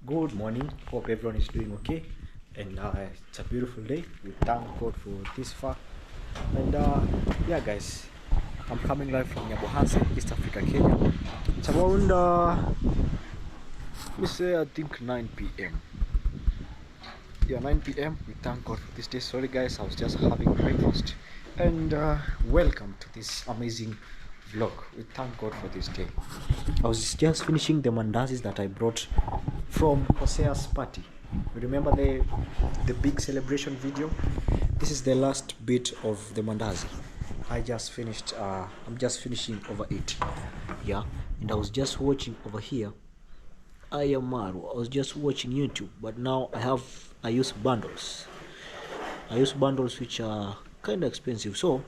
Good morning. Hope everyone is doing okay. And it's a beautiful day. We thank God for this far. And yeah, guys, I'm coming live from Nyabohanse, East Africa, Kenya. It's around, let me say, I think 9 p.m. Yeah, 9 p.m. We thank God for this day. Sorry, guys, I was just having breakfast. And welcome to this amazing vlog. We thank God for this day. I was just finishing the mandazis that I brought from Hosea's party. You remember the big celebration video? This is the last bit of the mandazi. I just finished. I'm just finishing over it. Yeah, and I was just watching over here. I am Maru. I was just watching YouTube, but now I use bundles. I use bundles which are kind of expensive, so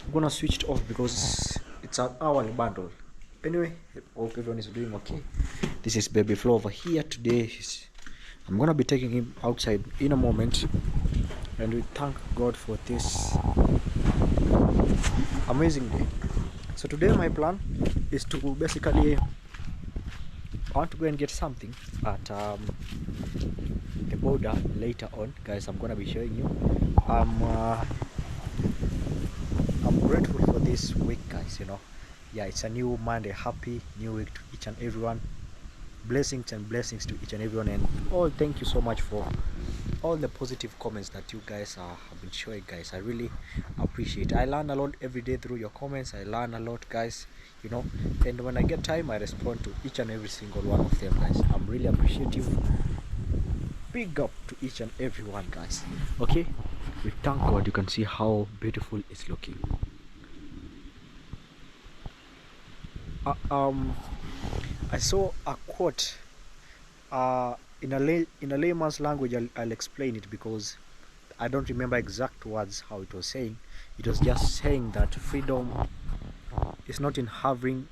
I'm gonna switch it off because it's an hourly bundle. Anyway, hope everyone is doing okay. This is baby Flo over here. Today I'm gonna be taking him outside in a moment, and we thank God for this amazing day. So today my plan is to basically, I want to go and get something at the border later on, guys. I'm gonna be showing you. I'm grateful for this week, guys. Yeah, it's a new Monday. Happy new week to each and everyone. Blessings and blessings to each and everyone, and thank you so much for all the positive comments that you guys have been showing, guys. I really appreciate it. I learn a lot every day through your comments. I learn a lot, guys, and when I get time I respond to each and every single one of them, guys. I'm really appreciative. Big up to each and every one, guys. Okay, we thank God. You can see how beautiful it's looking. I saw a quote in a layman's language. I'll explain it because I don't remember exact words how it was saying. It was just saying that freedom is not in having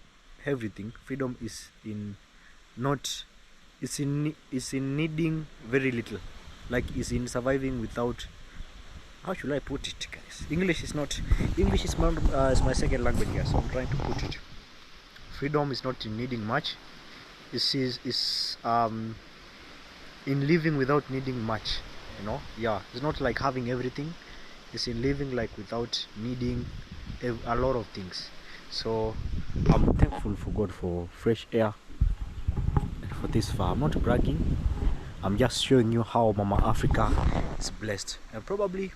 everything. Freedom is in not is in needing very little. Like is in surviving without, how should I put it, guys? English is my second language here, so I'm trying to put it. Freedom is not in needing much. Is in living without needing much. Yeah, it's not like having everything. It's in living like without needing a lot of things. So I'm thankful for God for fresh air and for this far. I'm not bragging. I'm just showing you how Mama Africa is blessed, and probably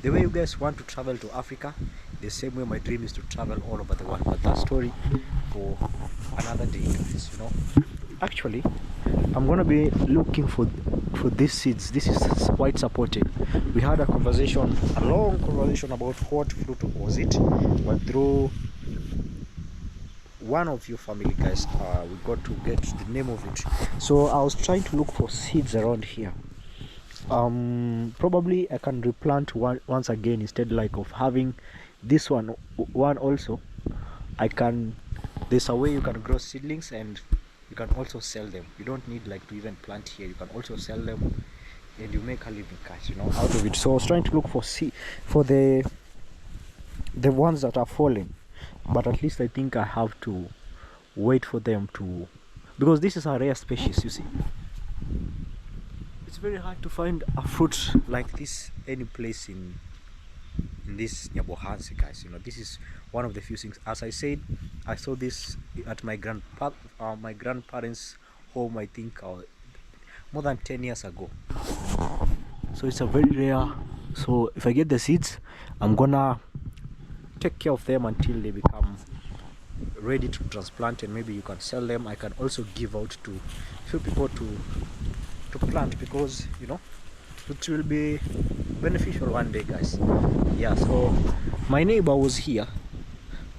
the way you guys want to travel to Africa, the same way my dream is to travel all over the world. But that story for another day, guys. Actually, I'm gonna be looking for these seeds. This is quite supported. We had a long conversation about what fruit was it, but through one of your family, guys, we got to get the name of it. So I was trying to look for seeds around here. Probably I can replant once again, instead like of having this one also. There's a way you can grow seedlings and you can also sell them. You don't need like to even plant here. You can also sell them and you make a living, cash out of it. So I was trying to look for the ones that are falling, but at least I think I have to wait for them to, because this is a rare species. You see, it's very hard to find a fruit like this any place in this Nyabohanse, guys. This is one of the few things. As I said, I saw this at my grandparents' home, I think more than 10 years ago. So it's a very rare. So if I get the seeds, I'm gonna take care of them until they become ready to transplant, and maybe you can sell them. I can also give out to few people to plant, because it will be beneficial one day, guys. Yeah, so my neighbor was here,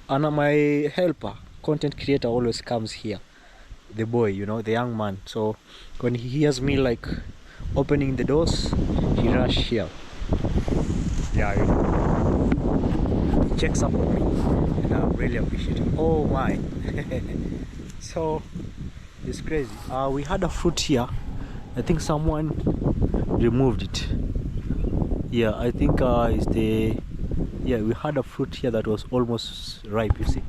and my helper, content creator, always comes here, the boy, the young man. So when he hears me like opening the doors, he rush here. Yeah, he checks up on me, and I really appreciate it. Oh my. So it's crazy. We had a fruit here. I think someone removed it. Yeah, I think we had a fruit here that was almost ripe, you see.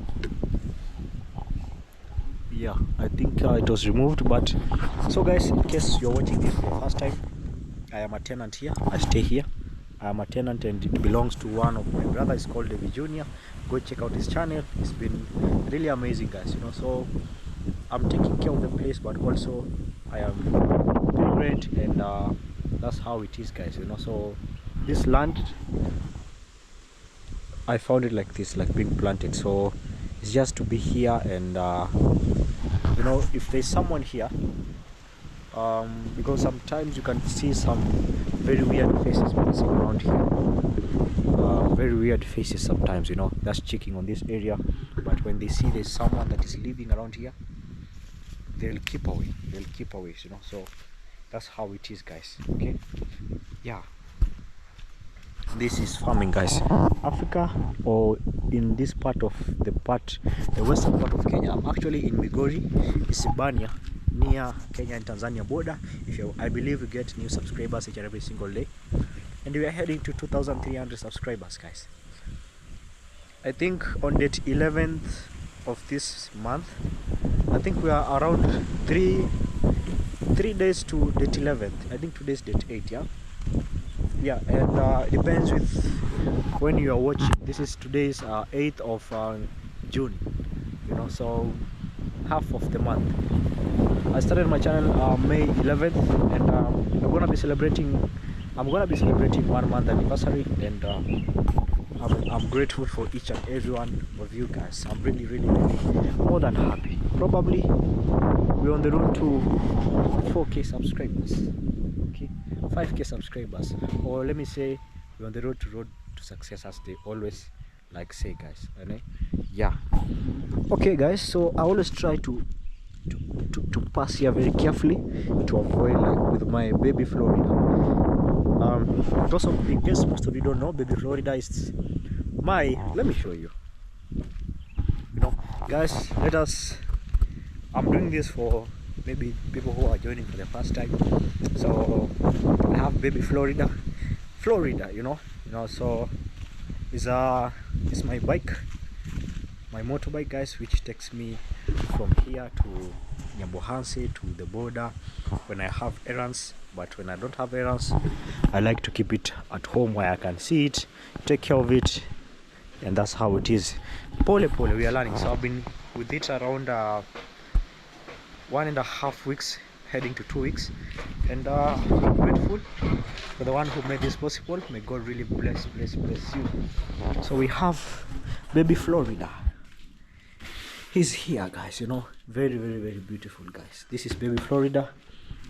yeah, I think it was removed. But so guys, in case you're watching this for the first time, I am a tenant here. I stay here. I am a tenant and it belongs to one of my brothers. It's called David Jr. Go check out his channel. It's been really amazing, guys, you know. So I'm taking care of the place, but also I am doing great, and that's how it is, guys, you know. So this land, I found it like this, like being planted. So it's just to be here, and you know, if there's someone here, because sometimes you can see some very weird faces passing around here, very weird faces sometimes, you know, that's checking on this area. But when they see there's someone that is living around here, they'll keep away, you know. So that's how it is, guys. Okay, yeah, this is farming, guys. Africa, or in this part of the western part of Kenya. I'm actually in Migori, Isibania, near Kenya and Tanzania border. I believe we get new subscribers each and every single day, and we are heading to 2,300 subscribers, guys. I think on date 11th of this month, I think we are around three days to date 11th. I think today's date 8, yeah, and it depends with when you are watching. This is today's 8th of June, you know, so half of the month. I started my channel May 11th, and I'm gonna be celebrating 1 month anniversary, and I'm grateful for each and every one of you guys. I'm really more than happy. Probably we're on the road to 4K subscribers, okay, 5K subscribers, or let me say we're on the road to success, as they always like say, guys. Yeah, okay, guys, so I always try to pass here very carefully to avoid, like with my baby Florida. Also, in case most of you don't know, baby Florida is let me show you, you know, guys. I'm doing this for maybe people who are joining for the first time. So I have baby Florida, you know, so it's my bike, my motorbike, guys, which takes me from here to Nyambohanse, to the border when I have errands. But when I don't have errands, I like to keep it at home where I can see it, take care of it, and that's how it is. Pole we are learning. So I've been with it around 1.5 weeks, heading to 2 weeks, and I'm grateful for the one who made this possible. May God really bless you. So we have baby Florida. He's here, guys, you know, very beautiful, guys. This is baby Florida.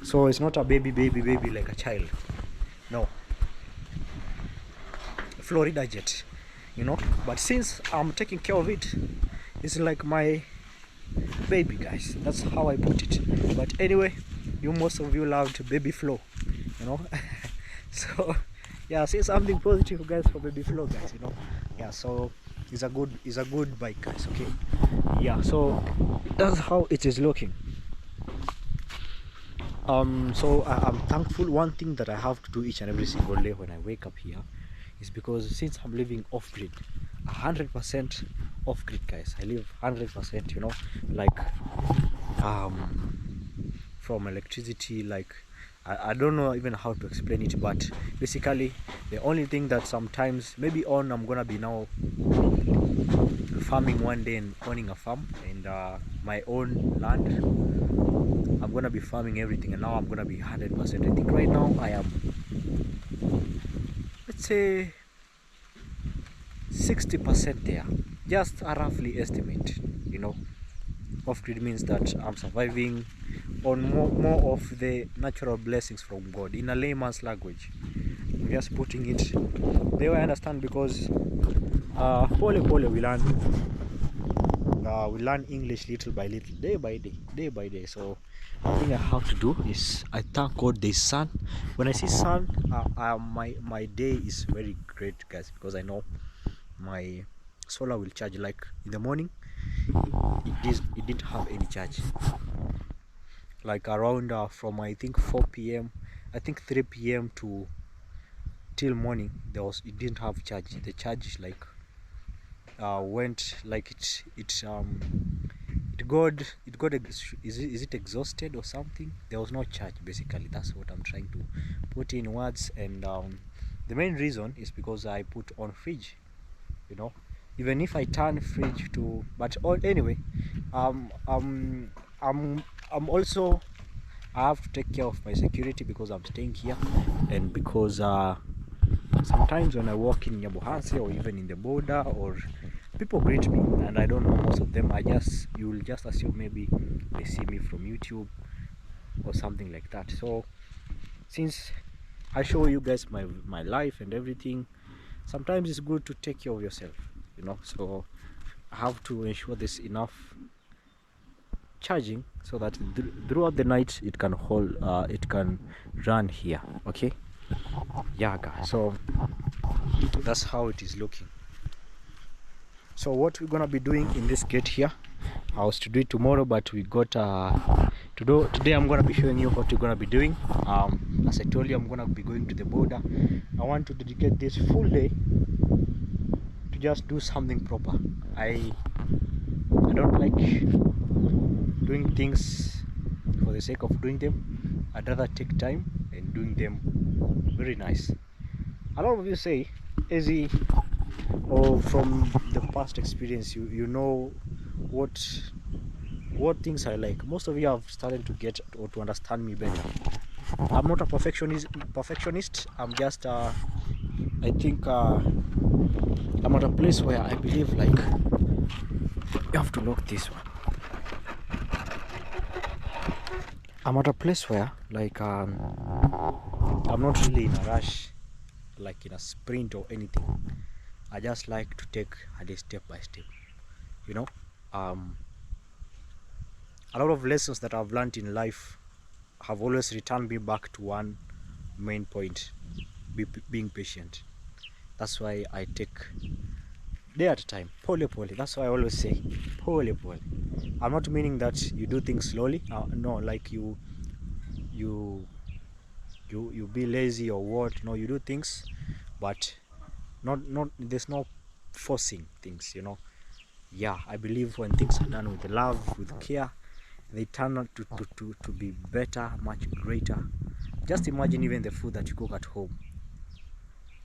So it's not a baby like a child, no, Florida jet, you know. But since I'm taking care of it, it's like my baby, guys. That's how I put it. But anyway, most of you loved baby Flo, you know. So yeah, say something positive, guys, for baby Flo, guys, you know. Yeah, so it's a good bike, guys. Okay, yeah, so that's how it is looking. So I'm thankful. One thing that I have to do each and every single day when I wake up here is because since I'm living off grid, 100% off grid, guys. I live 100%, you know, like from electricity. Like I don't know even how to explain it, but basically the only thing that sometimes maybe I'm gonna be now farming one day and owning a farm and my own land. I'm gonna be farming everything, and now I'm gonna be 100%. I think right now I am, let's say, 60% there, just a roughly estimate, you know. Off grid means that I'm surviving on more of the natural blessings from God. In a layman's language, I'm just putting it the way I understand, because pole we learn English little by little, day by day. So the thing I have to do is I thank God there's sun. When I see sun, my day is very great, guys, because I know my solar will charge. Like in the morning, it didn't have any charge. Like around from I think 4 p.m. I think 3 p.m. to till morning, it didn't have charge. The charge like went like is it exhausted or something? There was no charge, basically. That's what I'm trying to put in words. And the main reason is because I put on fridge, you know. Even if I turn fridge to, but all anyway, um um I'm also, I have to take care of my security because I'm staying here, and because sometimes when I walk in Nyabohanse or even in the border, or people greet me and I don't know most of them, you will just assume maybe they see me from YouTube or something like that. So since I show you guys my life and everything, sometimes it's good to take care of yourself, you know. So I have to ensure there's enough charging so that throughout the night it can hold, it can run here. Okay, yeah guys, so that's how it is looking. So what we're gonna be doing in this gate here, I was to do it tomorrow, but we got today I'm gonna be showing you what we're gonna be doing. As I told you, I'm gonna be going to the border. I want to dedicate this full day to just do something proper. I don't like doing things for the sake of doing them. I'd rather take time and doing them very nice. A lot of you say, Easy, or from the past experience, you know what things I like. Most of you have started to get or to understand me better. I'm not a perfectionist. I'm just I think I'm at a place where I believe, like, you have to look this one. I'm at a place where, like, I'm not really in a rush, like in a sprint or anything. I just like to take a day step by step, you know. A lot of lessons that I've learned in life have always returned me back to one main point: being patient. That's why I take day at a time, pole pole. That's why I always say pole pole. I'm not meaning that you do things slowly. No, like you you be lazy or what. No, you do things, but not there's no forcing things, you know. Yeah, I believe when things are done with love, with care, they turn out to be better, much greater. Just imagine even the food that you cook at home,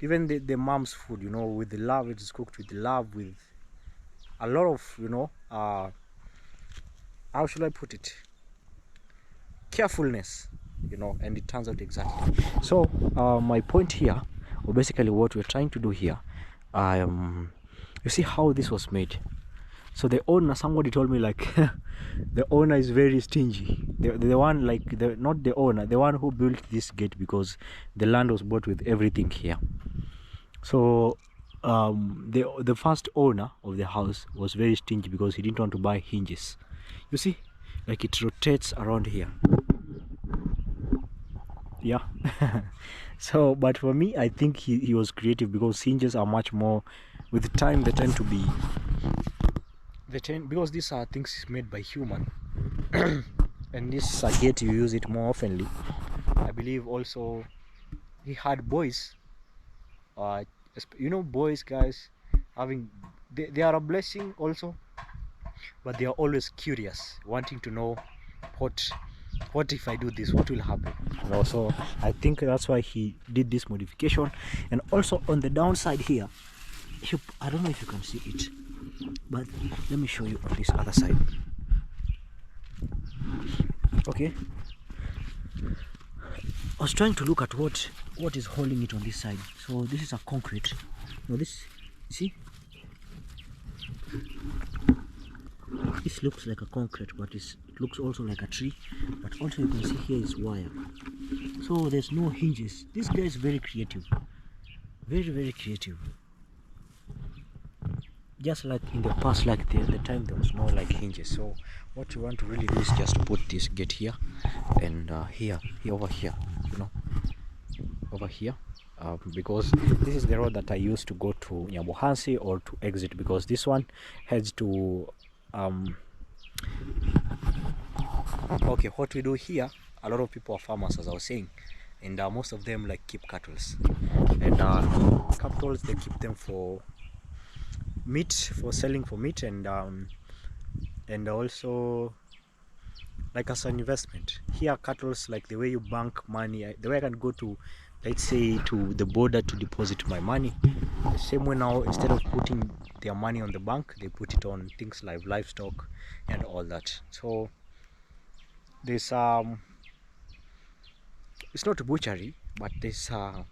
even the mom's food, you know, with the love. It is cooked with love, with a lot of, you know, how should I put it, carefulness, you know, and it turns out exactly. So my point here, or basically what we're trying to do here, you see how this was made. So the owner, somebody told me, like, the owner is very stingy. The one, like, not the owner, the one who built this gate, because the land was bought with everything here. So the first owner of the house was very stingy because he didn't want to buy hinges. You see, like, it rotates around here. Yeah. So, but for me, I think he was creative, because hinges are much more, with time, they tend to be, because these are things made by human. And this gate, you use it more oftenly. I believe also he had boys, you know, boys, guys, having, they are a blessing also, but they are always curious, wanting to know what if I do this, what will happen, you know. So I think that's why he did this modification. And also on the downside here, I don't know if you can see it, but let me show you on this other side. Okay, I was trying to look at what is holding it on this side. So this is a concrete. Now this, see, this looks like a concrete, but it looks also like a tree. But also you can see here is wire. So there's no hinges. This guy is very creative, very creative. Just like in the past, like the time there was no, like, hinges. So what you want to really do is just put this gate here, and here over here, you know, over here, because this is the road that I used to go to Nyabohansi or to exit, because this one heads to okay, what we do here, a lot of people are farmers, as I was saying, and most of them, like, keep cattle, and cattle, they keep them for meat, for selling for meat, and and also like as an investment. Here cattle's like the way you bank money, the way I can go to, let's say, to the border to deposit my money. The same way now, instead of putting their money on the bank, they put it on things like livestock and all that. So there's it's not a butchery, but there's a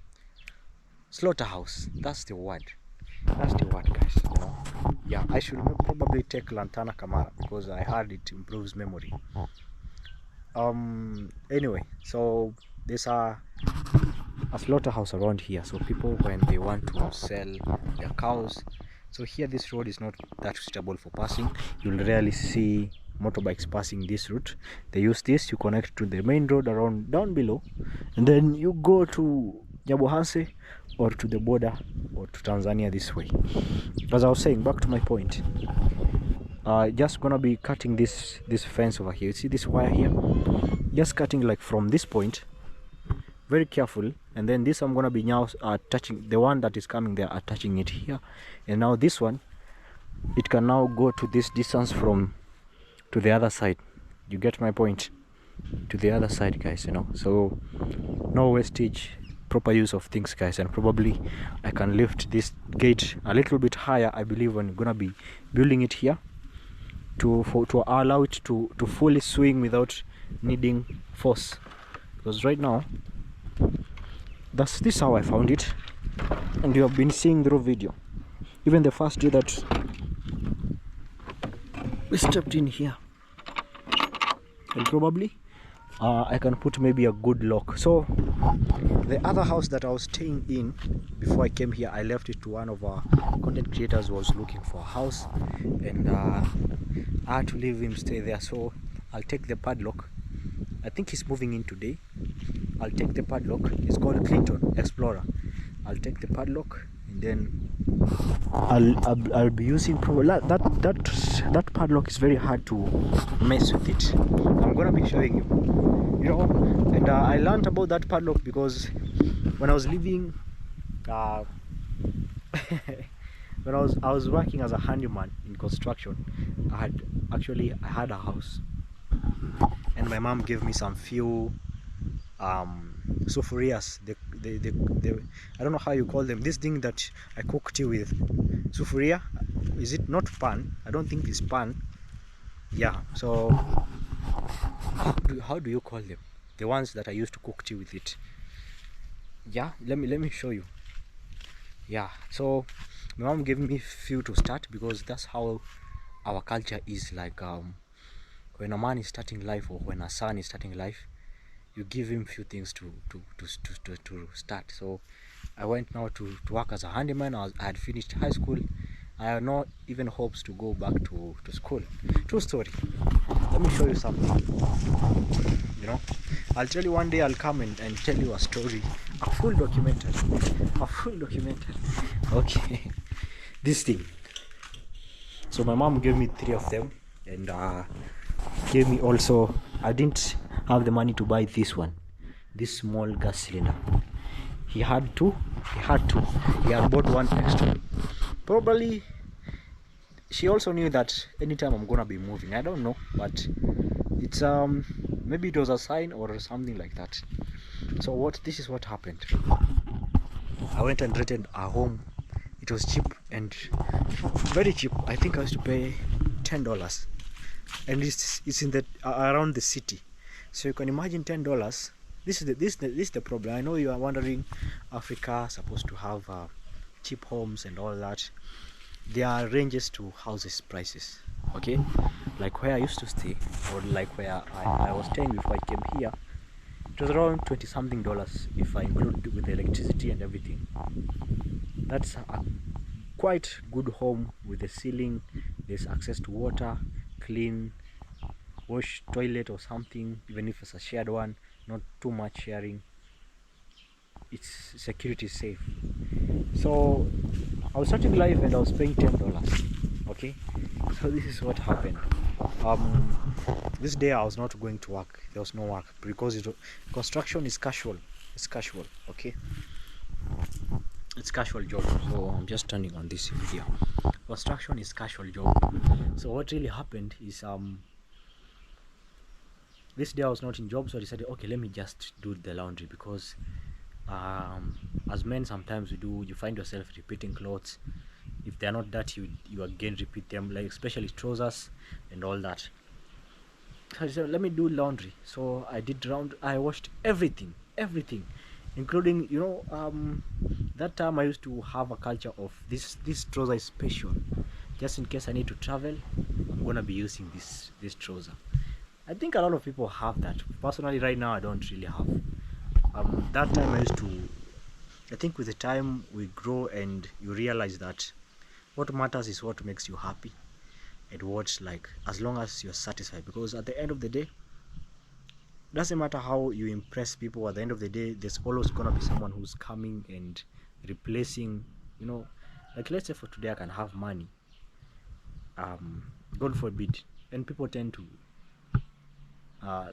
slaughterhouse. That's the word. That's the word, guys. You know? Yeah, I should probably take Lantana Camara because I heard it improves memory. Anyway, so there's a slaughterhouse around here, so people when they want to sell their cows, so here this road is not that suitable for passing. You'll rarely see motorbikes passing this route. They use this to connect to the main road around down below, and then you go to Nyabohanse or to the border or to Tanzania this way. As I was saying, back to my point, just gonna be cutting this fence over here. You see this wire here, just cutting like from this point, very careful, and then this I'm gonna be now touching the one that is coming there, attaching it here, and now this one, it can now go to this distance from to the other side. You get my point? To the other side, guys, you know. So no wastage, proper use of things, guys. And probably I can lift this gate a little bit higher, I believe, when I'm gonna be building it here to allow it to fully swing without needing force, because right now this is how I found it, and you have been seeing the video. Even the first day that we stepped in here, and probably I can put maybe a good lock. So the other house that I was staying in before I came here, I left it to one of our content creators who was looking for a house, and I had to leave him stay there. So I'll take the padlock. I think he's moving in today. I'll take the padlock. It's called Clinton Explorer. I'll take the padlock, and then I'll be using probably that padlock is very hard to mess with it. I'm gonna be showing you, you know. And I learned about that padlock because when I was living when I was working as a handyman in construction, I had a house, and my mom gave me some few sufurias, the I don't know how you call them, this thing that I cook tea with. Sufuria, is it not pan? I don't think it's pan. Yeah, so how do you call them, the ones that I used to cook tea with it? Yeah, let me show you. Yeah, so my mom gave me few to start, because that's how our culture is. Like when a man is starting life, or when a son is starting life, you give him few things to start. So I went now to work as a handyman. I had finished high school. I have not even hopes to go back to school. True story. Let me show you something. You know, I'll tell you one day. I'll come and tell you a story, a full documentary. Okay. This thing. So my mom gave me 3 of them, and gave me also, I didn't have the money to buy this one, this small gas cylinder. He had bought one extra. Probably she also knew that anytime I'm gonna be moving, I don't know, but it's maybe it was a sign or something like that. So this is what happened. I went and rented a home. It was cheap, and very cheap. I think I used to pay $10, and it's in the around the city. So you can imagine $10. This is the problem. I know you are wondering, Africa is supposed to have cheap homes and all that. There are ranges to houses prices. Okay, like where I used to stay, or like where I was staying before I came here, it was around $20 something if I include with the electricity and everything. That's a quite good home with a ceiling. There's access to water, clean wash toilet or something, even if it's a shared one, not too much sharing. It's security safe. So I was starting life and I was paying $10. Okay, so this is what happened. This day I was not going to work. There was no work because construction is casual. It's casual. Okay, it's casual job. So I'm just turning on this here. Construction is casual job. So what really happened is this day I was not in job, so I decided, okay, let me just do the laundry, because um, as men sometimes we do, you find yourself repeating clothes. If they're not dirty, you again repeat them, like especially trousers and all that. So I said, let me do laundry. So I did round. I washed everything, including, that time I used to have a culture of this trouser is special, just in case I need to travel. I'm gonna be using this trouser. I think a lot of people have that. Personally, right now I don't really have. That time I used to. I think with the time we grow and you realize that what matters is what makes you happy, and what, like, as long as you're satisfied, because at the end of the day, doesn't matter how you impress people, at the end of the day there's always gonna be someone who's coming and replacing, you know like, let's say for today I can have money, god forbid, and people tend to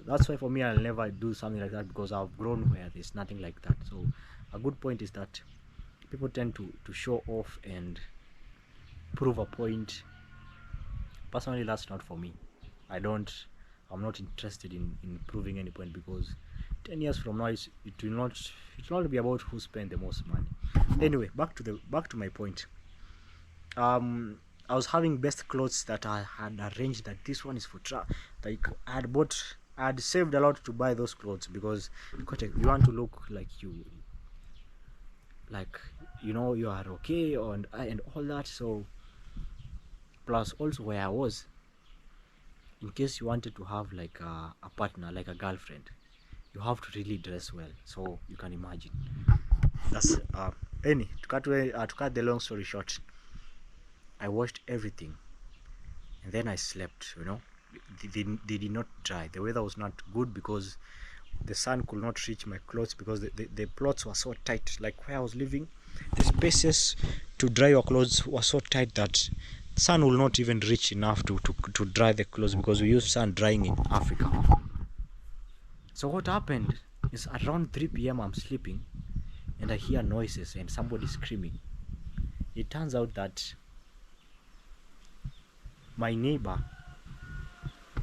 that's why for me I'll never do something like that, because I've grown where there's nothing like that. So a good point is that people tend to show off and prove a point. Personally, that's not for me. I don't I'm not interested in proving any point, because 10 years from now it will not be about who spent the most money. Anyway, back to my point. um I was having best clothes that I had arranged, that this one is for like I had saved a lot to buy those clothes, because you want to look like like you are okay, and all that. So plus also where I was, in case you wanted to have like a partner, like a girlfriend, you have to really dress well. So you can imagine. That's any to cut the long story short, I washed everything and then I slept. They did not dry. The weather was not good, because the sun could not reach my clothes, because the plots were so tight. Like where I was living, the spaces to dry your clothes were so tight that sun will not even reach enough to dry the clothes, because we use sun drying in Africa. So what happened is, around 3 p.m. I'm sleeping and I hear noises and somebody screaming. It turns out that my neighbor,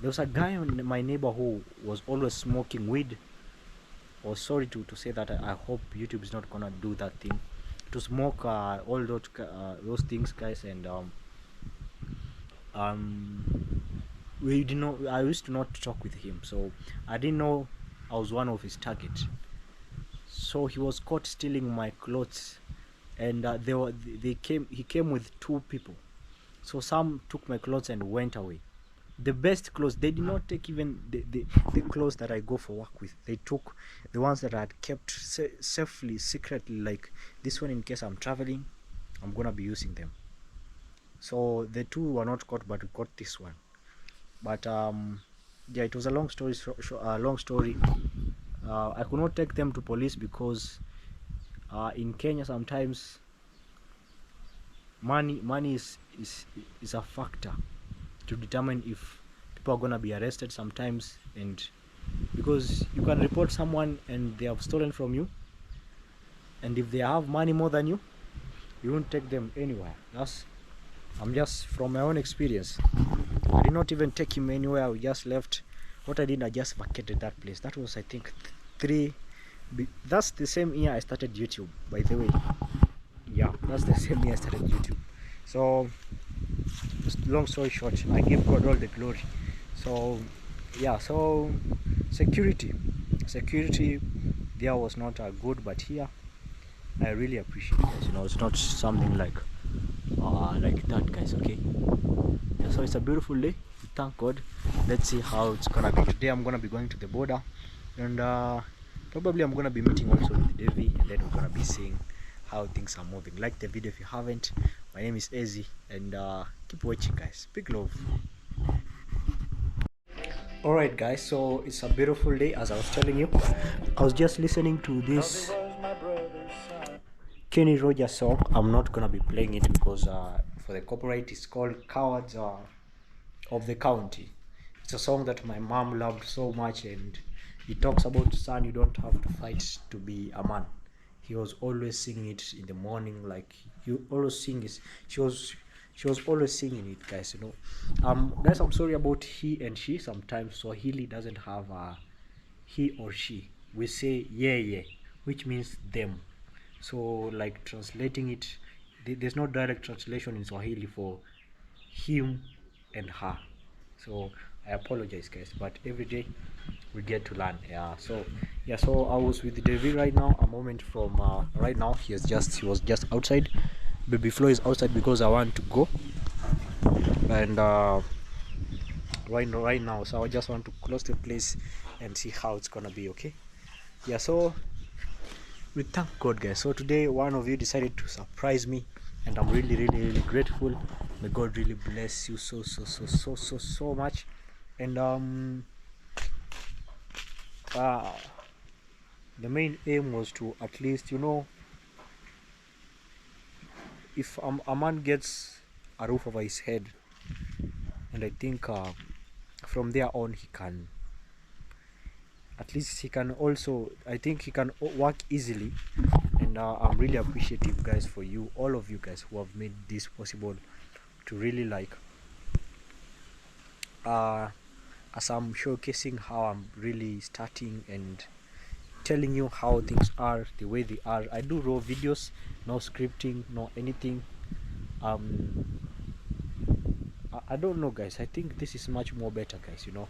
there was a guy in my neighbor who was always smoking weed. Or sorry to say that, I hope YouTube is not gonna do that thing, to smoke all those things, guys. And we did not. I used to not talk with him, so I didn't know I was one of his targets. So he was caught stealing my clothes, and they came. He came with two people. So some took my clothes and went away. The best clothes, they did not take even the clothes that I go for work with. They took the ones that I had kept safely, secretly, like this one, in case I'm traveling, I'm gonna be using them. So the two were not caught, but we caught this one. But yeah, it was a long story. Long story. I could not take them to police, because in Kenya sometimes money is a factor to determine if people are gonna be arrested sometimes. And because you can report someone and they have stolen from you, and if they have money more than you won't take them anywhere. I'm just from my own experience. I did not even take him anywhere. We just left. What I did, I just vacated that place. That was, I think, that's the same year I started YouTube, by the way. Yeah, that's the same year I started YouTube. So long story short, I give God all the glory. So yeah, so security there was not good, but here I really appreciate it, guys. It's not something like that, guys. Okay, yeah, so it's a beautiful day. Thank God. Let's see how it's gonna be today. I'm gonna be going to the border, and probably I'm gonna be meeting also with Davy, and then we're gonna be seeing how things are moving. Like the video if you haven't. My name is Ezi, and keep watching, guys. Big love. Alright, guys, so it's a beautiful day. As I was telling you, I was just listening to this Kenny Rogers song. I'm not gonna be playing it, because for the copyright, it's called Cowards of the County. It's a song that my mom loved so much, and it talks about, son, you don't have to fight to be a man. he was always singing it in the morning. Like you always sing it. She was always singing it, guys. Guys, I'm sorry about he and she. Sometimes Swahili doesn't have he or she. We say yeah yeah, which means them. So like translating it, there's no direct translation in Swahili for him and her. So I apologize, guys, but every day we get to learn. Yeah. So yeah, so I was with David right now. A moment from right now, he was just outside. Baby Flo is outside because I want to go, and right now, so I just want to close the place and see how it's gonna be. Okay. Yeah. So we thank God, guys. So today one of you decided to surprise me, and I'm really really grateful. May God really bless you so much. And uh the main aim was to at least, if a man gets a roof over his head, and I think from there on he can, at least he can also, I think he can work easily. And I'm really appreciative, guys, for you, all of you guys who have made this possible, to really like as I'm showcasing how I'm really starting and telling you how things are the way they are. I do raw videos, no scripting, no anything. I don't know, guys. I think this is much more better, guys. You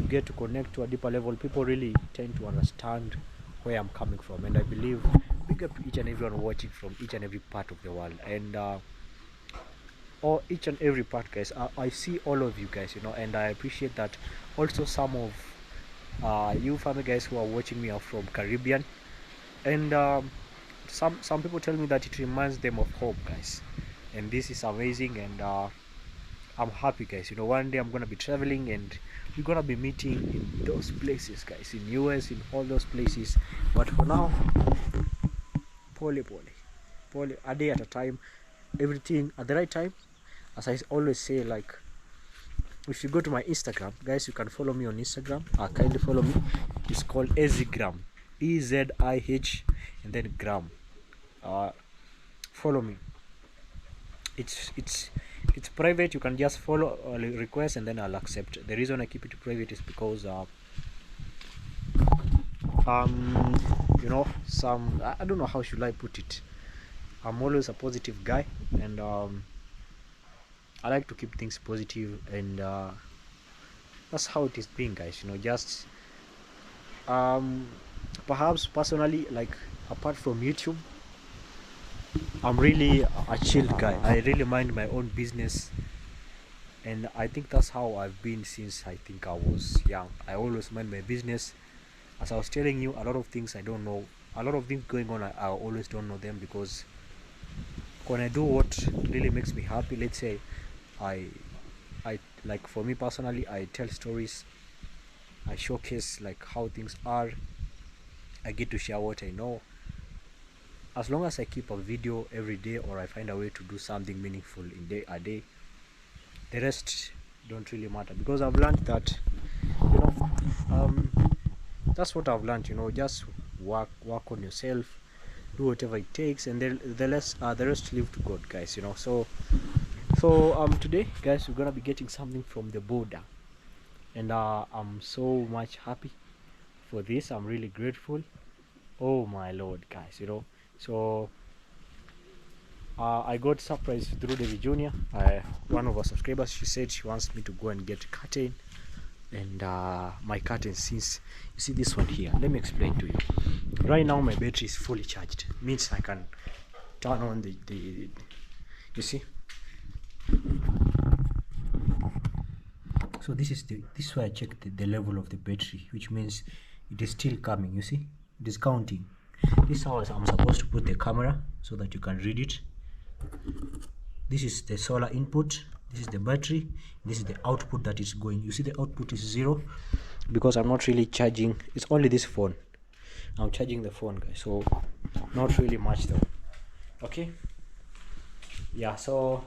get to connect to a deeper level. People really tend to understand where I'm coming from, and I believe big up to each and everyone watching from each and every part of the world, and or each and every part, guys. I see all of you guys, and I appreciate that. Also, some of you family guys who are watching me are from Caribbean, and some people tell me that it reminds them of home, guys, and this is amazing. And I'm happy, guys. One day I'm gonna be traveling, and we're gonna be meeting in those places, guys, in US, in all those places. But for now, pole, a day at a time, everything at the right time. As I always say, like, if you go to my Instagram, guys, you can follow me on Instagram. Kindly follow me. It's called Ezigram, EZIH, and then gram. Follow me. It's private. You can just follow request, and then I'll accept. The reason I keep it private is because some, I don't know how should I put it. I'm always a positive guy, and I like to keep things positive, and that's how it is being, guys. Just perhaps personally, like, apart from YouTube, I'm really a chill guy. I really mind my own business, and I think that's how I've been since I think I was young. I always mind my business. As I was telling you, a lot of things I don't know, a lot of things going on, I always don't know them, because when I do what really makes me happy, let's say I like, for me personally, I tell stories, I showcase like how things are, I get to share what I know. As long as I keep a video every day, or I find a way to do something meaningful in a day, the rest don't really matter, because I've learned that, that's what I've learned. Just work on yourself, do whatever it takes, and then the rest leave to God, guys. So today, guys, we're gonna be getting something from the border, and I'm so much happy for this. I'm really grateful. Oh my Lord, guys. So I got surprise through David Jr. One of our subscribers, she said she wants me to go and get curtain, and my curtain, since you see this one here, let me explain to you. Right now my battery is fully charged, means I can turn on the you see. So this is where I check the level of the battery, which means it is still coming. You see, it is counting. This is how I'm supposed to put the camera so that you can read it. This is the solar input, this is the battery, this is the output that is going. You see the output is 0, because I'm not really charging. It's only this phone. I'm charging the phone, guys, so not really much though. Okay, yeah. So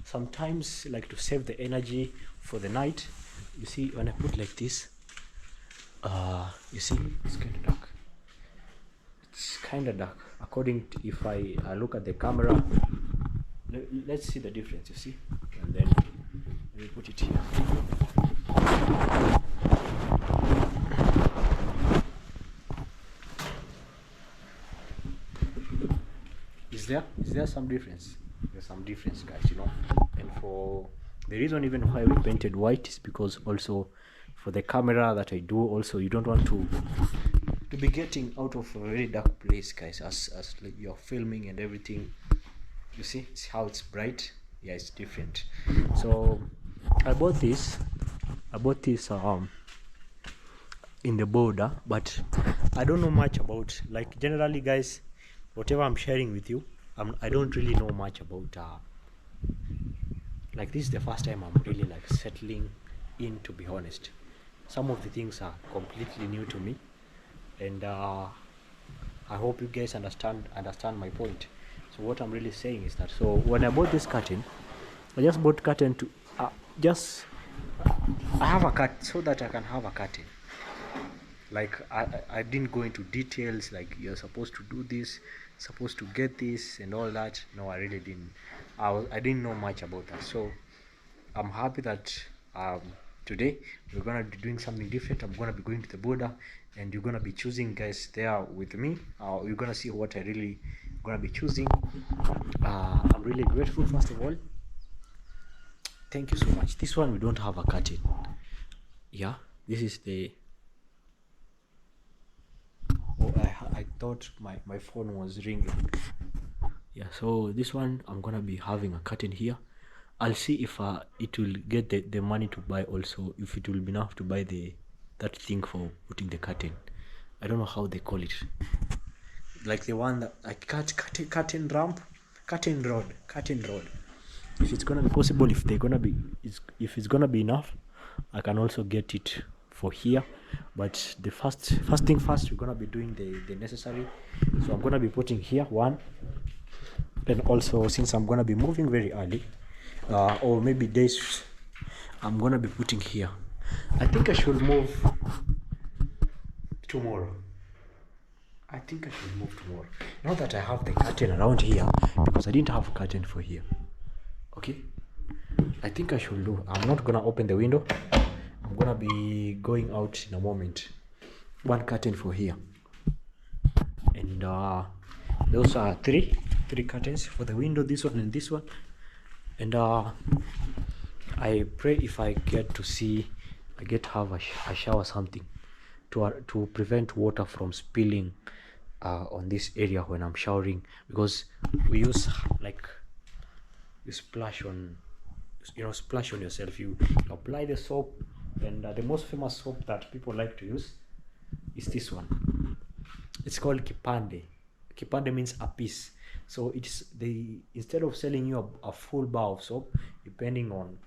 sometimes, like, to save the energy for the night, you see, when I put like this, you see, it's kind of dark. it's kind of dark. According to, if I look at the camera, let's see the difference, you see, and then we put it here. Is there some difference? There's some difference, guys, you know. And for the reason even why we painted white is because also for the camera that I do, also you don't want to be getting out of a very dark place, guys, as like you're filming and everything. You see, it's how it's bright. Yeah, it's different. So I bought this in the border, but I don't know much about, like, generally, guys, whatever I'm sharing with you, I don't really know much about like, this is the first time I'm really like settling in, to be honest. Some of the things are completely new to me, and I hope you guys understand my point. So what I'm really saying is that, so when I bought this curtain, I just bought curtain to I have a curtain so that I can have a curtain. Like, I didn't go into details like you're supposed to do this, supposed to get this and all that. No, I really didn't. I didn't know much about that. So I'm happy that today we're gonna be doing something different. I'm gonna be going to the border, and you're gonna be choosing, guys, there with me. You're gonna see what I really gonna be choosing. I'm really grateful, first of all. Thank you so much. This one we don't have a curtain. Yeah, this is the I thought my phone was ringing. Yeah, so this one I'm gonna be having a curtain here. I'll see if it will get the money to buy, also if it will be enough to buy that thing for putting the curtain. I don't know how they call it, like the one that I curtain rod. If it's gonna be possible, if it's gonna be enough, I can also get it for here. But the first thing first, we're gonna be doing the necessary. So I'm gonna be putting here one, and also, since I'm gonna be moving very early, or maybe days, I'm gonna be putting here. I think I should move tomorrow. Now that I have the curtain around here, because I didn't have a curtain for here. Okay, I think I should do. I'm not gonna open the window. I'm gonna be going out in a moment. One curtain for here, and those are three curtains for the window. This one and this one, and I pray if I get to have a shower, something to prevent water from spilling on this area when I'm showering, because we use, like, you splash on yourself. You apply the soap, and the most famous soap that people like to use is this one. It's called Kipande. Kipande means a piece. So instead of selling you a full bar of soap, depending on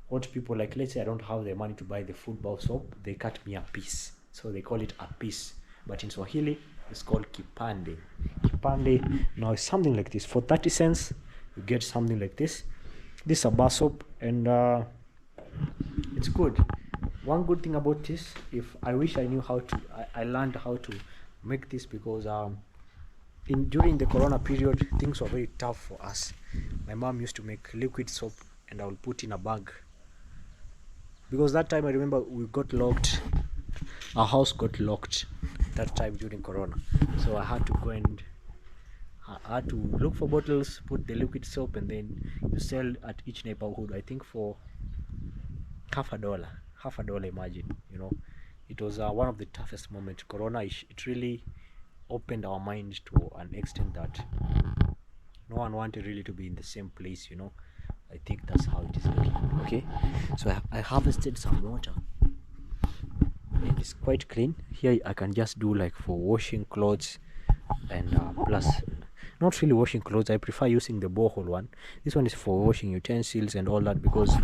what people like, let's say I don't have the money to buy the full bar of soap, they cut me a piece, so they call it a piece. But in Swahili, it's called Kipande. Now it's something like this. For 30 cents, you get something like this. This is a bar soap, and it's good. One good thing about this, if I wish I knew how to, I learned how to make this, because during the corona period, things were very tough for us. My mom used to make liquid soap, and I will put in a bag, because that time I remember we got locked. Our house got locked that time during corona, so I had to go and I had to look for bottles, put the liquid soap, and then you sell at each neighborhood, I think for half a dollar. Imagine, it was one of the toughest moments. Corona, it really opened our mind to an extent that no one wanted really to be in the same place. I think that's how it is looking. Okay, so I harvested some water, and it's quite clean. Here I can just do like for washing clothes, and plus not really washing clothes. I prefer using the borehole one. This one is for washing utensils and all that, because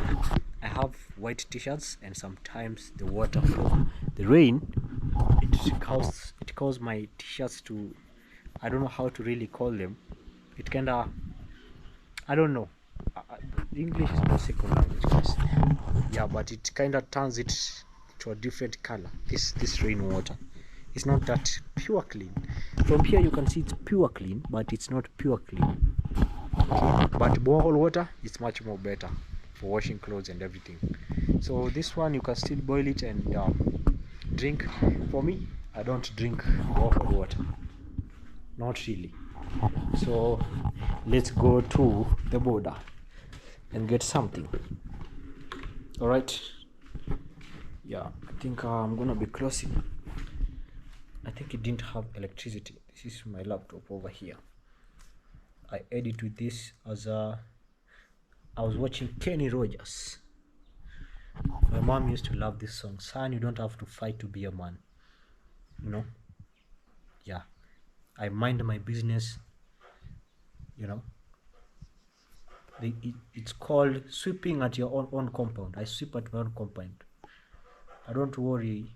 I have white t-shirts, and sometimes the water from the rain, it causes my t-shirts to, I don't know how to really call them. It kinda, I don't know. English is my second language, guys. Yeah, but it kinda turns it to a different color. This rainwater, It's not that pure clean. From here you can see it's pure clean, but it's not pure clean. But borehole water is much more better for washing clothes and everything. So this one you can still boil it and drink. For me, I don't drink borehole water, not really. So let's go to the border and get something. All right. Yeah, I think I'm gonna be closing. I think it didn't have electricity. This is my laptop over here. I edit with this as I was watching Kenny Rogers. My mom used to love this song. Son, you don't have to fight to be a man. You know? Yeah. I mind my business. You know? It's called sweeping at your own compound. I sweep at my own compound. I don't worry.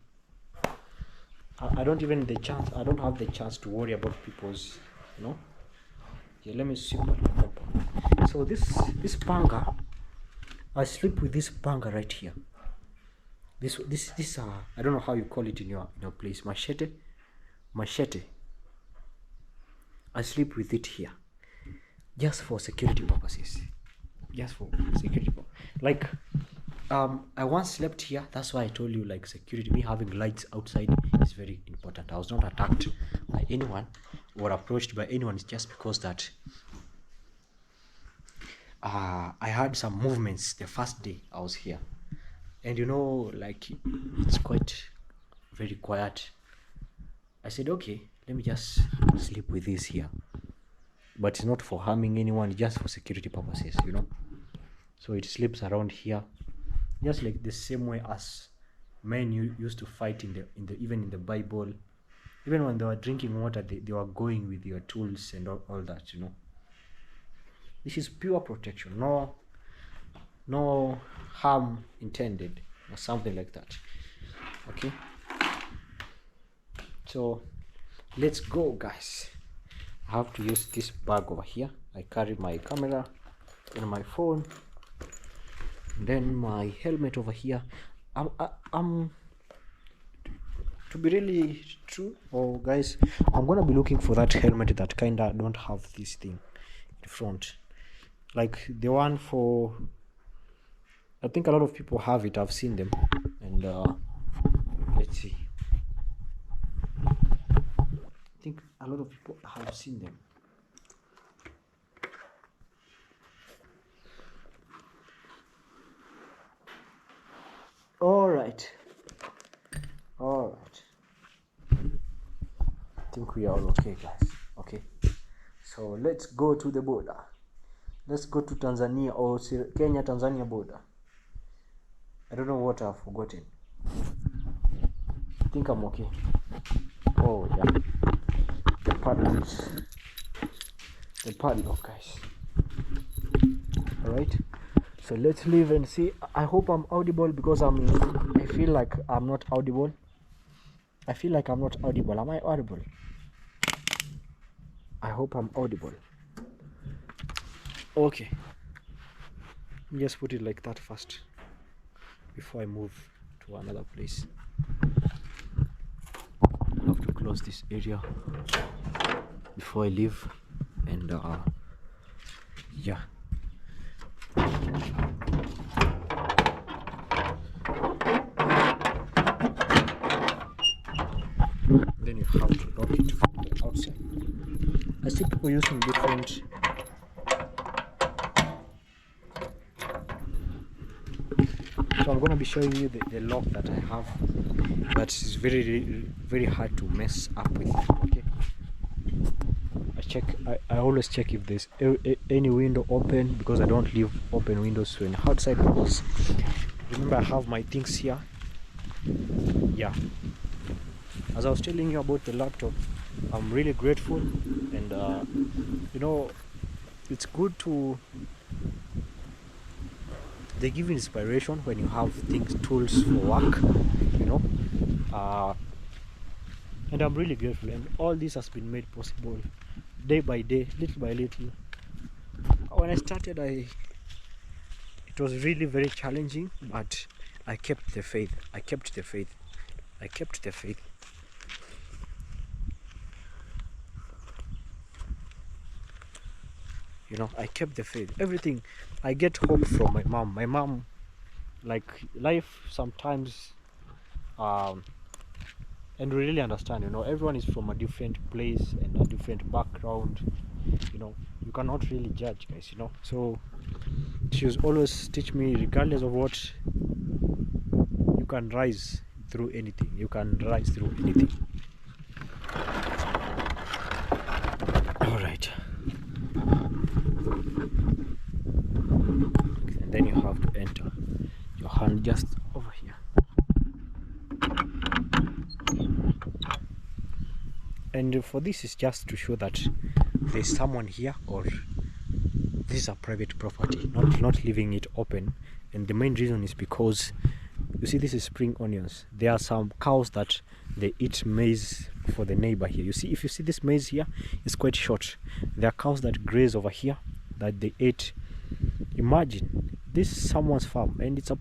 I don't have the chance to worry about people's, you know. Yeah, let me sweep at my compound. So this panga, I sleep with this panga right here. This I don't know how you call it in your place. Machete. I sleep with it here, just for security purposes. Like, I once slept here. That's why I told you, like, security. Me having lights outside is very important. I was not attacked by anyone or approached by anyone. It's just because that I had some movements the first day I was here, and you know, like, it's quite very quiet. I said, okay, let me just sleep with this here, but it's not for harming anyone, just for security purposes, you know. So it sleeps around here, just like the same way as men used to fight even in the Bible. Even when they were drinking water, they were going with their tools and all that, you know. This is pure protection, no harm intended or something like that. Okay, so let's go, guys. I have to use this bag over here. I carry my camera and my phone, and then my helmet over here. I'm to be really true, guys, I'm gonna be looking for that helmet that kinda don't have this thing in front, like the one for, I think a lot of people have it. I've seen them, and let's see. I think a lot of people have seen them. All right. I think we are all okay, guys. Okay. So let's go to the border. Let's go to Tanzania or Kenya Tanzania border. I don't know what I've forgotten. I think I'm okay. Oh yeah. The padlock, guys. Alright. So let's leave and see. I hope I'm audible, because I feel like I'm not audible. Am I audible? I hope I'm audible. Okay. Just put it like that first before I move to another place. I have to close this area before I leave, and yeah. Then you have to lock it from the outside. I see people using different so I'm going to be showing you the lock that I have, that is very hard to mess up with. Okay, I always check if there's any window open, because I don't leave open windows when outside, because remember I have my things here. Yeah, as I was telling you about the laptop, I'm really grateful, and you know, it's good to, they give inspiration when you have tools for work, you know. And I'm really grateful, and all this has been made possible day by day, little by little. When I started, it was really very challenging, but I kept the faith. You know, I kept the faith. Everything, I get hope from my mom. My mom, like life sometimes, and we really understand. You know, everyone is from a different place and a different background. You know, you cannot really judge, guys. You know, so she was always teach me, regardless of what, you can rise through anything. You can rise through anything. All right. And then you have to enter your hand just over here. And for this is just to show that there's someone here, or this is a private property, not leaving it open. And the main reason is because you see, this is spring onions. There are some cows that they eat maize for the neighbor here. You see, if you see this maize here, it's quite short. There are cows that graze over here that they ate. Imagine, this is someone's farm, and it's a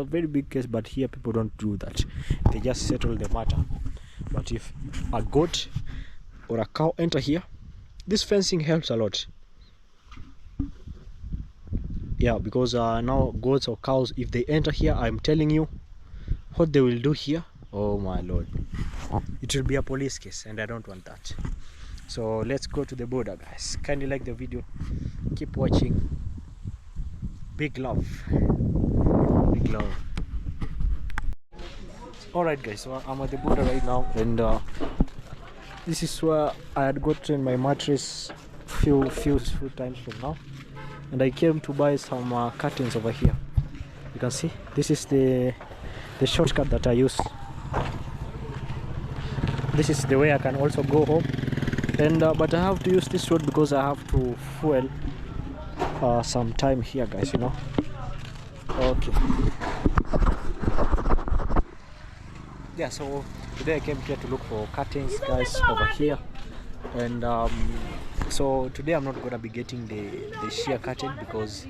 very big case, but here people don't do that. They just settle the matter. But if a goat or a cow enter here, this fencing helps a lot. Yeah, because now goats or cows, if they enter here, I'm telling you what they will do here. Oh my lord, it will be a police case, and I don't want that. So let's go to the border, guys. Kindly like the video, keep watching. Big love, big love. All right, guys, so I'm at the border right now, and this is where I had gotten my mattress few times from now, and I came to buy some curtains over here. You can see this is the shortcut that I use. This is the way I can also go home, and but I have to use this road because I have to fuel some time here, guys, you know. Okay, yeah, so today I came here to look for curtains, guys, over here. And so today I'm not gonna be getting the sheer curtain because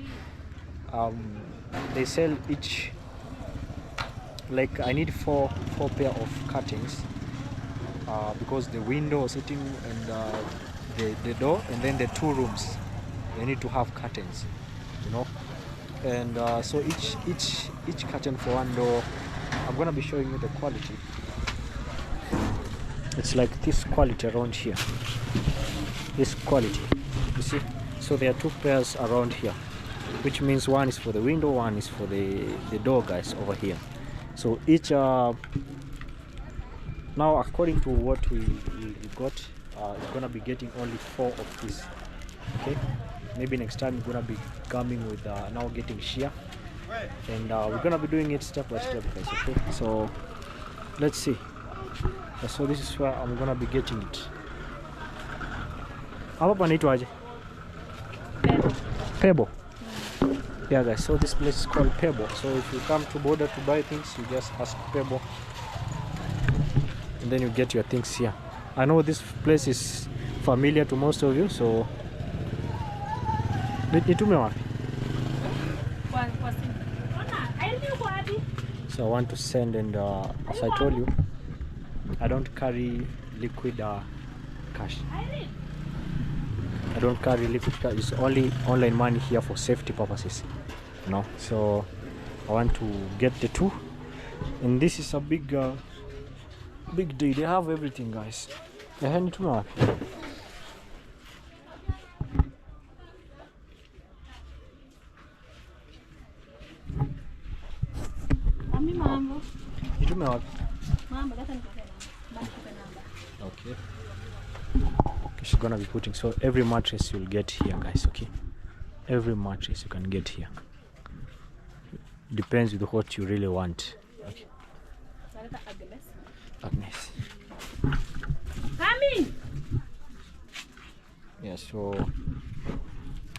they sell each, like I need four pair of curtains because the window sitting and the door, and then the two rooms, they need to have curtains, you know. And so each curtain for one door, I'm gonna be showing you the quality. It's like this quality around here, this quality, you see. So there are two pairs around here, which means one is for the window, one is for the door, guys, over here. So each now according to what we got, we're gonna be getting only 4 of these. Okay, maybe next time we're gonna be coming with now getting sheer, and we're gonna be doing it step by step, guys. Okay, so let's see. So this is where I'm gonna be getting it. Hapa panaitwaje? Pebble. Yeah, guys, so this place is called Pebble. So if you come to border to buy things, you just ask Pebble, and then you get your things here. I know this place is familiar to most of you, so nitume wapi? So I want to send, and as I told you, I don't carry liquid cash. I don't carry liquid cash. It's only online money here for safety purposes, you know. So I want to get the 2, and this is a big deal. They have everything, guys. They hand it to me. Okay. She's gonna be putting, so every mattress you'll get here, guys. Okay, every mattress you can get here. Depends with what you really want. Okay. Agnes. Coming. Yeah, so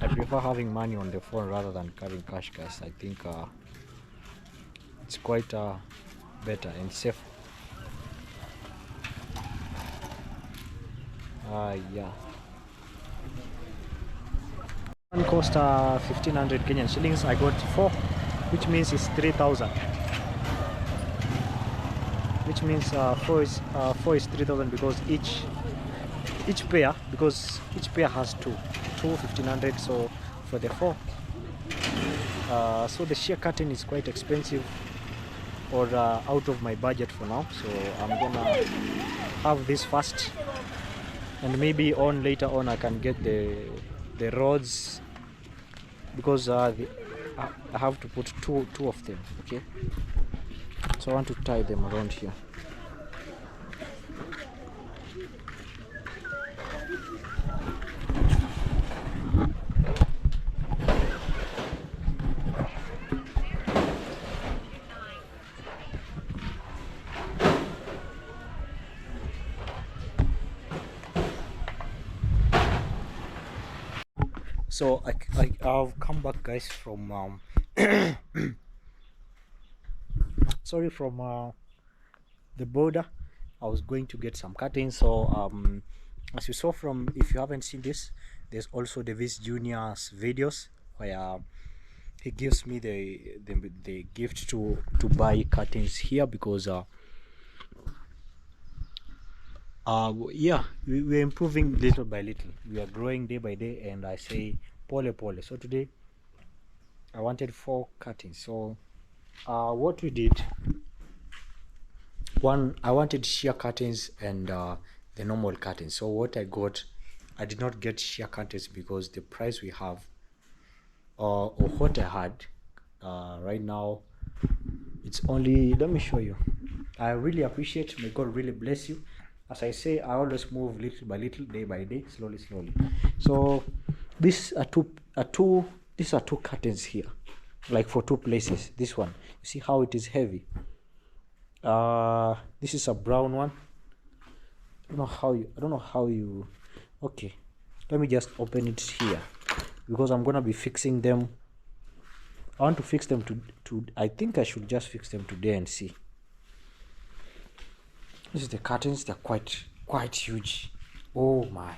I prefer having money on the phone rather than carrying cash, guys. I think it's quite better and safe. Yeah. One cost 1500 Kenyan shillings. I got 4, which means it's 3000. Which means 4 is 3000 because each each pair, because each pair has two 1500, so for the four, so the sheer curtain is quite expensive, or out of my budget for now, so I'm gonna have this first, and maybe on later on I can get the rods, because I have to put two of them. Okay, so I want to tie them around here. So I've come back, guys, from sorry, from the border. I was going to get some curtains. So as you saw, from, if you haven't seen this, there's also the Viz Junior's videos where he gives me the gift to buy curtains here, because yeah, we're improving little by little. We are growing day by day, and I say pole pole. So today I wanted 4 curtains. So what we did, one, I wanted sheer curtains and the normal curtains. So what I got, I did not get sheer curtains because the price we have, or what I had right now, it's only, let me show you. I really appreciate, may God really bless you. As I say, I always move little by little, day by day, slowly. So these are two curtains here, like for 2 places. This one, you see how it is heavy. This is a brown one. I don't know how you okay, let me just open it here, because I'm gonna be fixing them. I want to fix them to I think I should just fix them today and see. This is the curtains. They're quite huge. Oh my.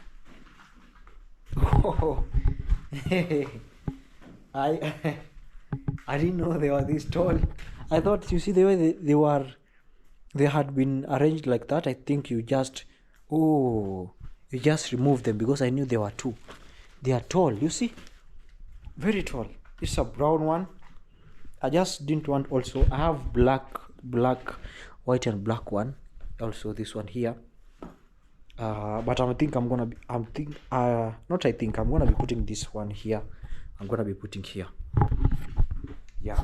Oh. I I didn't know they were this tall. I thought, you see the way they had been arranged like that. I think you just remove them, because I knew there were 2. They are tall, you see, very tall. It's a brown one. I just didn't want, also I have black, white and black one, also this one here. But I'm gonna be putting this one here. I'm gonna be putting here. Yeah,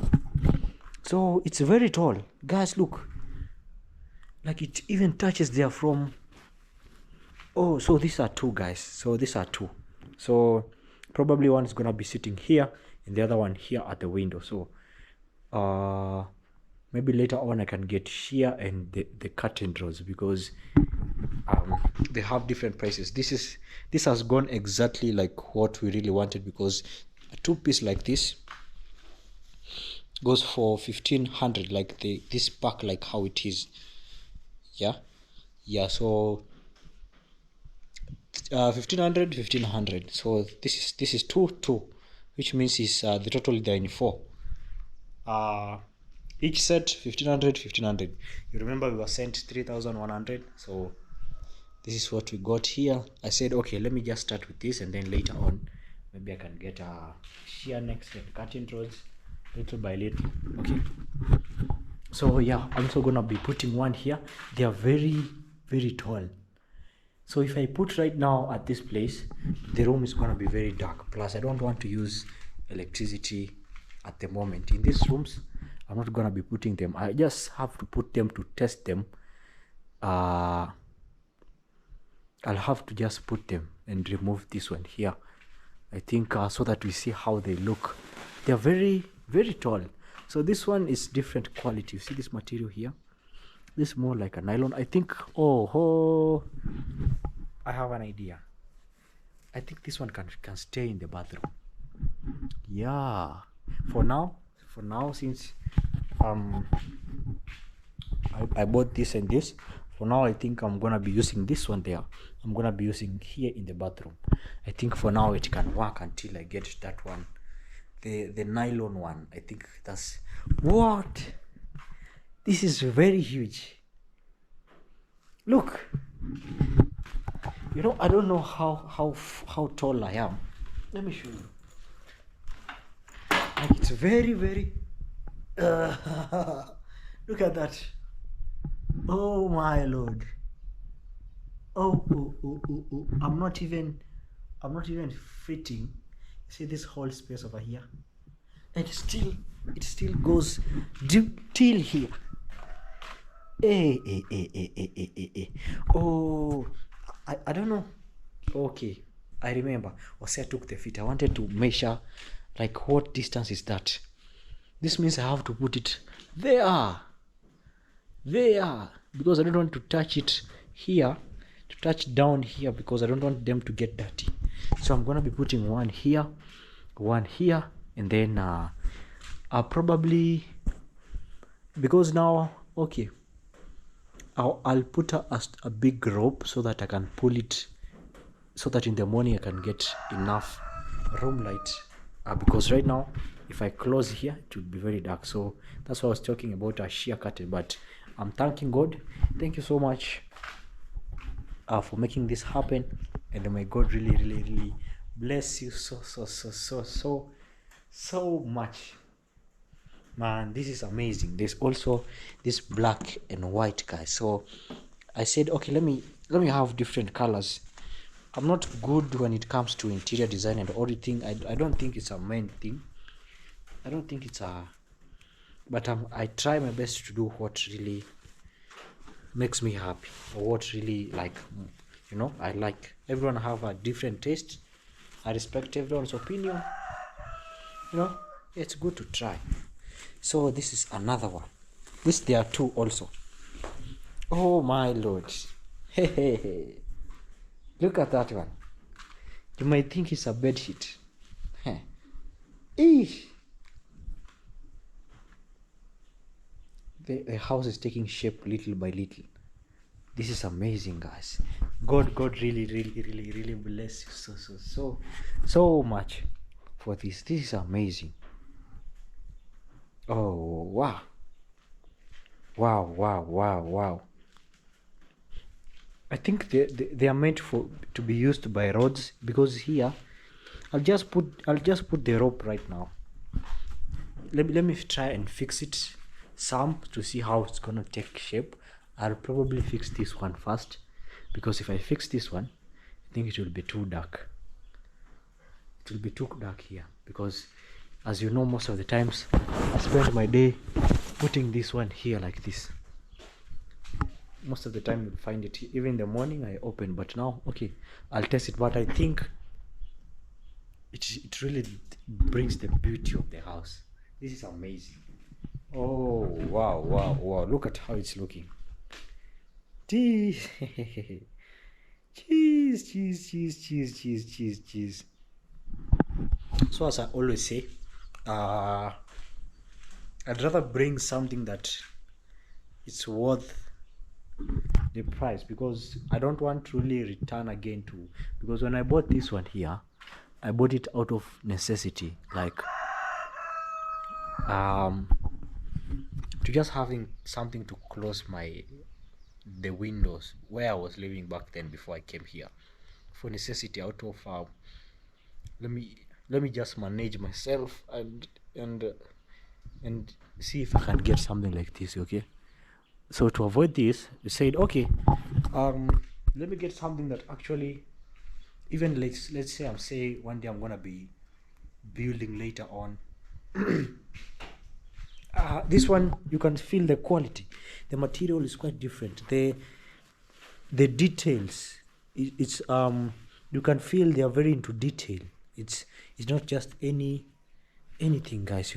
so it's very tall, guys. Look, like it even touches there from. Oh, so these are 2, guys. So these are 2. So probably one is gonna be sitting here and the other one here at the window. So maybe later on I can get here and the curtain rods, because they have different prices. This has gone exactly like what we really wanted, because a 2-piece like this goes for 1500, like this pack, like how it is. Yeah, so 1500. So this is 2, which means is the total there in 4. Each set 1500. You remember we were sent 3100, so this is what we got here. I said, okay, let me just start with this, and then later on maybe I can get a sheer next and curtain rods little by little. Okay, so yeah, I'm also gonna be putting one here. They are very tall. So if I put right now at this place, the room is gonna be very dark. Plus I don't want to use electricity at the moment in these rooms. I'm not gonna be putting them. I just have to put them to test them. I'll have to just put them and remove this one here, I think, so that we see how they look. They're very tall. So this one is different quality. You see this material here, this is more like a nylon, I think. I have an idea. I think this one can stay in the bathroom. Yeah, for now, since I bought this and this, for now I think I'm gonna be using this one there. I'm gonna be using here in the bathroom. I think for now it can work until I get that one, the nylon one. I think that's what. This is very huge. Look, You know, I don't know how tall I am. Let me show you. Like it's very very. Look at that. Oh my lord. Oh. I'm not even fitting. See this whole space over here. And it still goes till here. Eh. Oh, I don't know. Okay, I remember. I took the feet. I wanted to measure, like, what distance is that? This means I have to put it there, because I don't want to touch it here, to touch down here, because I don't want them to get dirty. So I'm gonna be putting one here, and then I'll probably, because now, okay, I'll put a big rope so that I can pull it, so that in the morning I can get enough room light, because right now if I close here it will be very dark. So that's why I was talking about a sheer curtain. But I'm thanking God. Thank you so much for making this happen, and may God really bless you so much. Man, this is amazing. There's also this black and white, guys. So I said, okay, let me have different colors. I'm not good when it comes to interior design and auditing. I don't think it's a main thing. I don't think it's a, but I try my best to do what really makes me happy, or what really, like, I like. Everyone have a different taste. I respect everyone's opinion. It's good to try. So this is another one. There are two also. Oh my lord. Hey. Look at that one. You might think it's a bed sheet. Eesh. The house is taking shape little by little. This is amazing, guys. God really bless you so much for this. This is amazing. Oh wow. I think they are meant to be used by rods, because here I'll just put the rope right now. Let me try and fix it some to see how it's gonna take shape. I'll probably fix this one first, because if I fix this one, I think it will be too dark. It will be too dark here, because as you know, most of the times I spend my day putting this one here like this. Most of the time you'll find it even in the morning I open, but now, okay, I'll test it. But I think it really brings the beauty of the house. This is amazing. Oh wow, look at how it's looking. Cheese. Cheese. So as I always say, I'd rather bring something that it's worth the price, because I don't want to really return again to, because when I bought this one here, I bought it out of necessity, like to just having something to close the windows where I was living back then before I came here, for necessity, out of let me just manage myself and see if I can get something like this. Okay, so to avoid this, we said, okay, let me get something that actually, even let's say one day I'm gonna be building later on. This one, you can feel the quality. The material is quite different. The details, it's you can feel they are very into detail. It's not just anything, guys.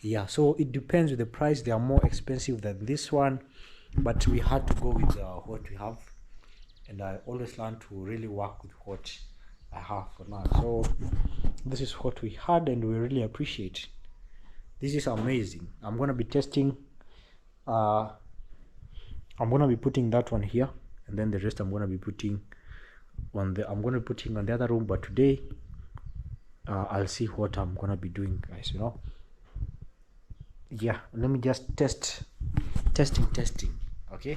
Yeah. So it depends with the price. They are more expensive than this one, but we had to go with what we have, and I always learn to really work with what I have for now. So this is what we had, and we really appreciate. This is amazing. I'm gonna be testing. I'm gonna be putting that one here, and then the rest I'm gonna be putting on the other room. But today, I'll see what I'm gonna be doing, guys. Yeah. Let me just testing. Okay.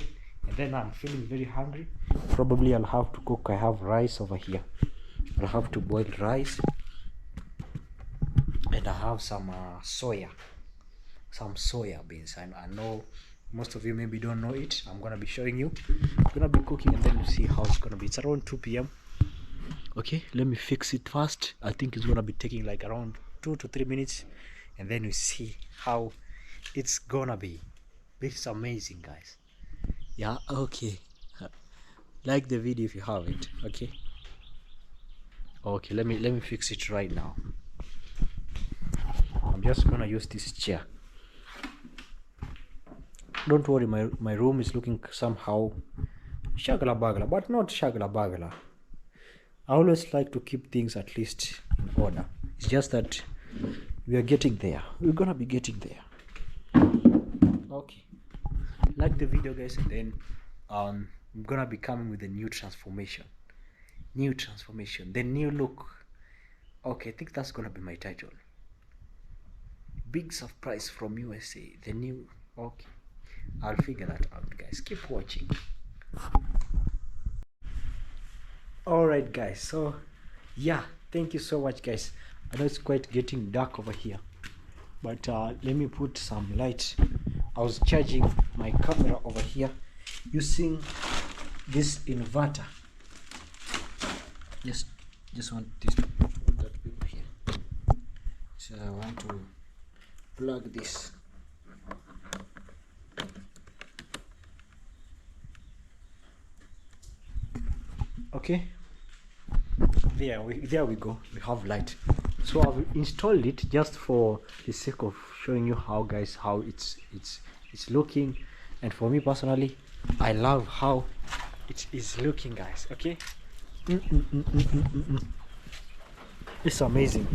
and then I'm feeling very hungry. Probably I'll have to cook. I have rice over here. I'll have to boil rice, and I have some soya beans. I know most of you maybe don't know it. I'm gonna be showing you. I'm gonna be cooking, and then you see how it's gonna be. It's around 2 p.m. Okay, let me fix it first. I think it's gonna be taking like around 2 to 3 minutes, and then we see how it's gonna be. This is amazing, guys. Yeah, okay. Like the video if you have it. Okay. Okay, let me fix it right now. I'm just gonna use this chair. Don't worry, my room is looking somehow shagala bagala, but not shagala bagala. I always like to keep things at least in order. It's just that we are getting there. We're gonna be getting there. Okay, like the video, guys, and then I'm gonna be coming with a new transformation, the new look. Okay, I think that's gonna be my title. Big surprise from USA, the new. Okay, I'll figure that out, guys. Keep watching. Alright, guys, so yeah, thank you so much, guys. I know it's quite getting dark over here, but let me put some light. I was charging my camera over here using this inverter. Just want this that bit here, so I want to plug this. Okay, there we go. We have light. So I've installed it just for the sake of showing you how it's looking, and for me personally, I love how it is looking, guys. Okay. It's amazing.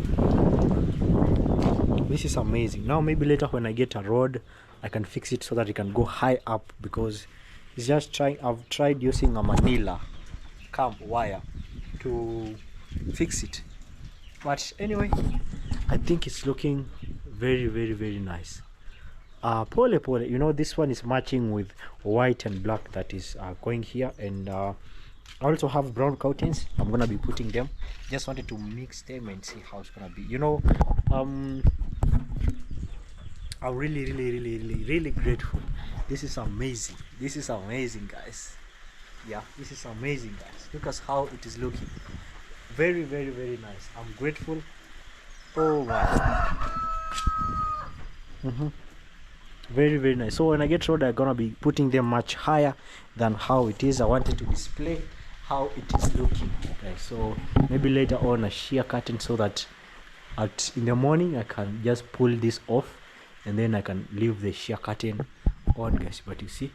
This is amazing. Now maybe later when I get a rod, I can fix it so that it can go high up, because it's just I've tried using a manila camp wire to fix it, but anyway, I think it's looking very nice. Pole pole, you know, this one is matching with white and black that is going here, and I also have brown curtains. I'm gonna be putting them. Just wanted to mix them and see how it's gonna be, you know. I'm really grateful. This is amazing. This is amazing, guys. Yeah, this is amazing, guys. Look at how it is looking. Very nice. I'm grateful. Oh wow. Very nice. So when I get road, I'm gonna be putting them much higher than how it is. I wanted to display how it is looking. Okay, so maybe later on a sheer curtain, so that in the morning I can just pull this off, and then I can leave the sheer curtain on, guys. But you see,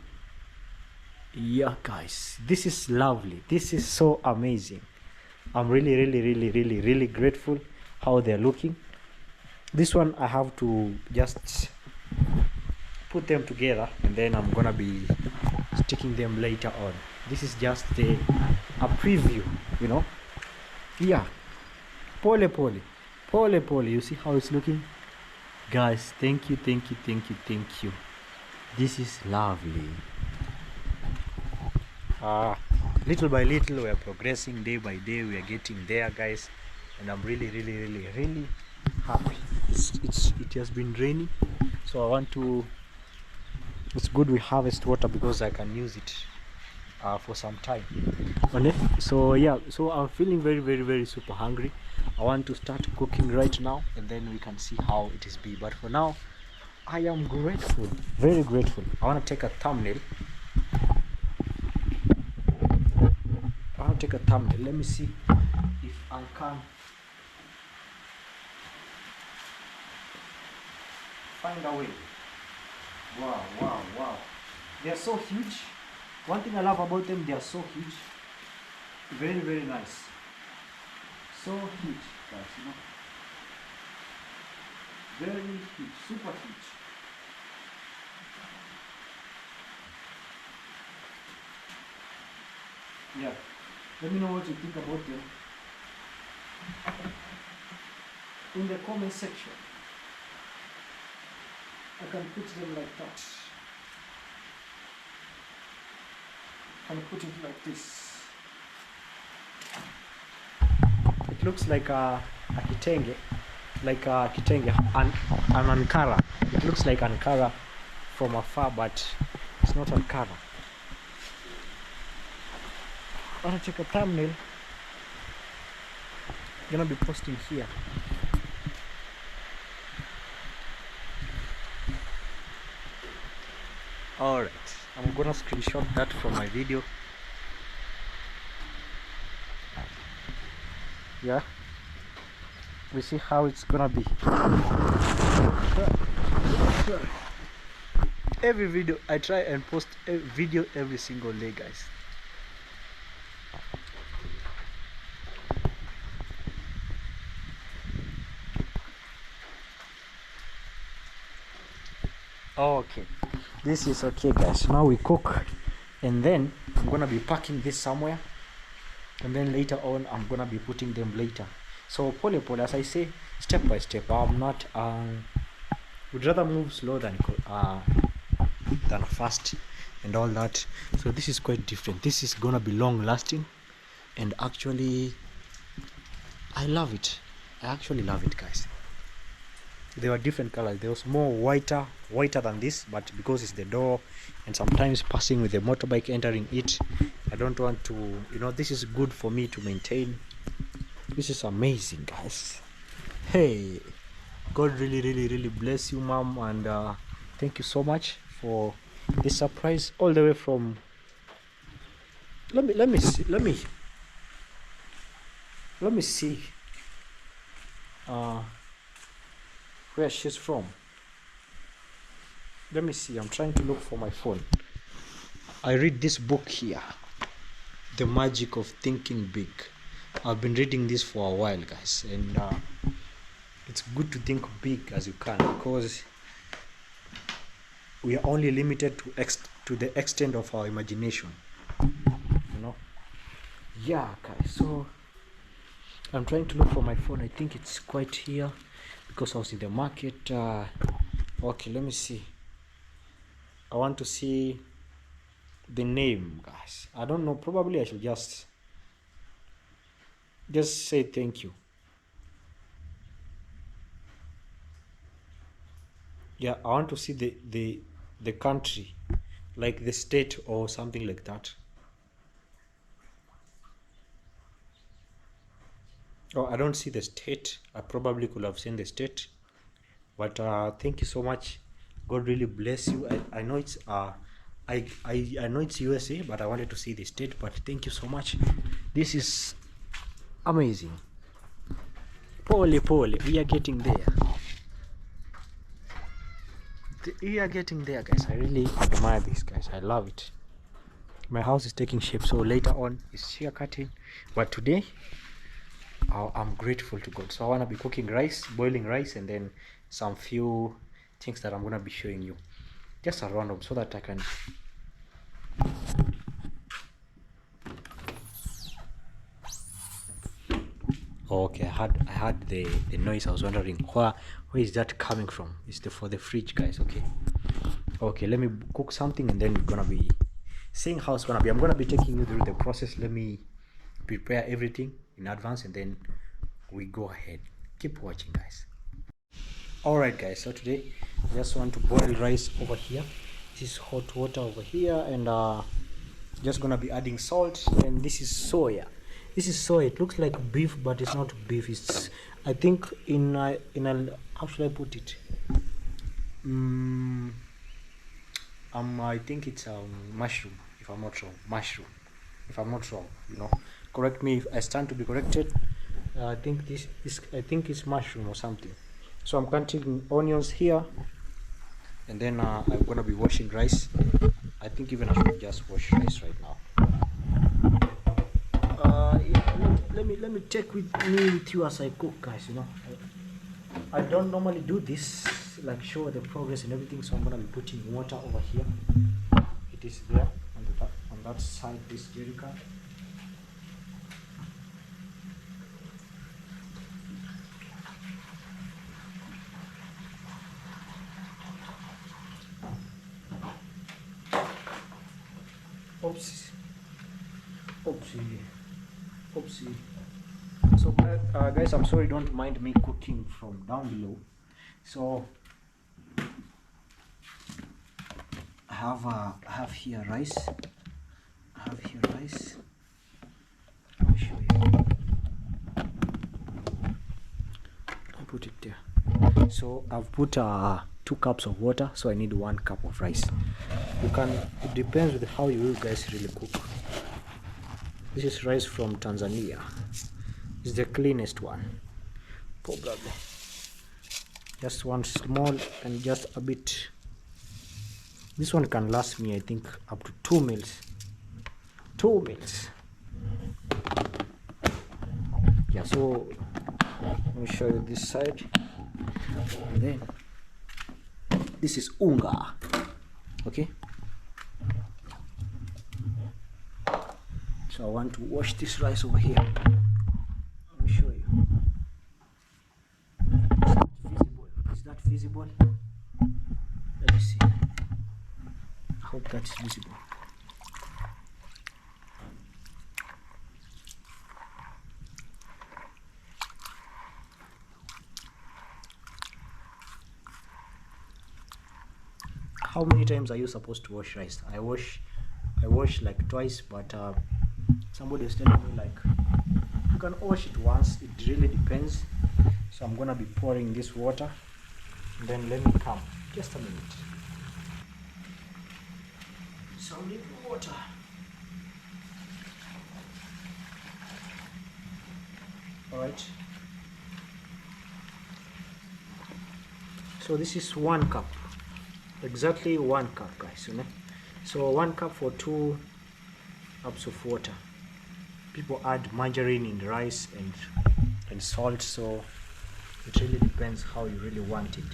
yeah, guys, this is lovely. This is so amazing. I'm really grateful how they're looking. This one I have to just put them together, and then I'm gonna be sticking them later on. This is just a preview, you know. Yeah, pole pole. You see how it's looking, guys. Thank you. This is lovely. Little by little we are progressing, day by day we are getting there, guys, and I'm really happy. It has been raining, so I want to, it's good we harvest water because I can use it for some time. So yeah, so I'm feeling very super hungry. I want to start cooking right now, and then we can see how it is be. But for now, I am grateful, very grateful. I want to take a thumbnail. Let me see if I can find a way. Wow. They are so huge. One thing I love about them, they are so huge. Very nice. So huge, guys, you know. Very huge, super huge. Yeah. Let me know what you think about them in the comment section. I can put them like that. and put it like this. It looks like a kitenge, an Ankara. It looks like Ankara from afar, but it's not Ankara. I want to check a thumbnail. I'm gonna be posting here. Alright, I'm gonna screenshot that from my video. Yeah, we see how it's gonna be. Every video I try and post a video every single day, guys. Okay, this is okay, guys. Now we cook, and then I'm gonna be packing this somewhere, and then later on I'm gonna be putting them later. So pole pole, as I say, step by step. I'm not would rather move slow than fast and all that. So this is quite different. This is gonna be long lasting, and actually I love it. I actually love it, guys. There were different colors. There was more whiter than this, but because it's the door and sometimes passing with the motorbike entering it, I don't want to, you know, this is good for me to maintain. This is amazing, guys. Hey, God really bless you, mom, and thank you so much for this surprise all the way from, let me see where she's from. Let me see. I'm trying to look for my phone. I read this book here, The Magic of Thinking Big. I've been reading this for a while, guys, and it's good to think big as you can, because we are only limited to the extent of our imagination, you know. Yeah, guys, so I'm trying to look for my phone. I think it's quite here because I was in the market. Okay, let me see. I want to see the name, guys. I don't know, probably I should just say thank you. Yeah, I want to see the country, like the state or something like that. Oh, I don't see the state. I probably could have seen the state, but thank you so much. God really bless you. I know it's I know it's USA, but I wanted to see the state. But thank you so much. This is amazing. Pole, we are getting there. We are getting there, guys. I really admire this, guys. I love it. My house is taking shape, so later on is shear cutting, but today I'm grateful to God. So I want to be cooking rice, boiling rice, and then some few things that I'm going to be showing you, just a random, so that I can okay. I had the noise. I was wondering where is that coming from. It's for the fridge, guys. Okay, let me cook something, and then we're gonna be seeing how it's gonna be. I'm gonna be taking you through the process. Let me prepare everything in advance, and then we go ahead. Keep watching, guys. All right, guys, so today I just want to boil rice over here. This is hot water over here, and just gonna be adding salt. And this is soya. It looks like beef, but it's not beef. It's, I think, in a how should I put it, I think it's mushroom, if I'm not wrong, you know. Correct me if I stand to be corrected. I think I think it's mushroom or something. So I'm cutting onions here, and then I'm gonna be washing rice. I think even I should just wash rice right now. Yeah, let me take with you as I cook, guys. You know, I don't normally do this, like show the progress and everything. So I'm gonna be putting water over here. It is there on that side, this jerrycan. Oops. Oopsie. Oopsie. So guys, I'm sorry, don't mind me cooking from down below. So I have here rice. Let me show you. I'll put it there. So I've put 2 cups of water, so I need 1 cup of rice. It depends with how you guys really cook. This is rice from Tanzania. It's the cleanest one, probably. Just one small and just a bit. This one can last me, I think, up to 2 meals. 2 meals. Yeah, so let me show you this side. And then this is unga. Okay. So I want to wash this rice over here. Let me show you. Is that visible? Let me see. I hope that's visible. How many times are you supposed to wash rice? I wash like twice, but somebody is telling me like you can wash it once. It really depends. So I'm gonna be pouring this water, and then let me come. Just a minute. Some little water. All right. So this is 1 cup. Exactly 1 cup, guys. You know. So 1 cup for 2 cups of water. People add margarine in the rice and salt, so it really depends how you really want it.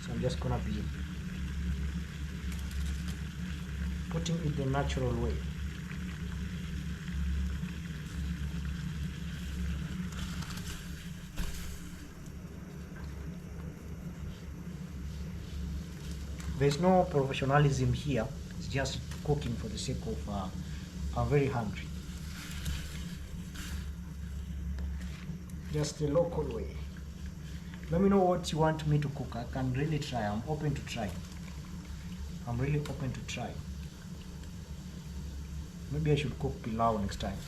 So I'm just gonna be putting it the natural way. There's no professionalism here. It's just cooking for the sake of I'm very hungry. Just the local way. Let me know what you want me to cook. I can really try. I'm open to try. I'm really open to try. Maybe I should cook pilau next time.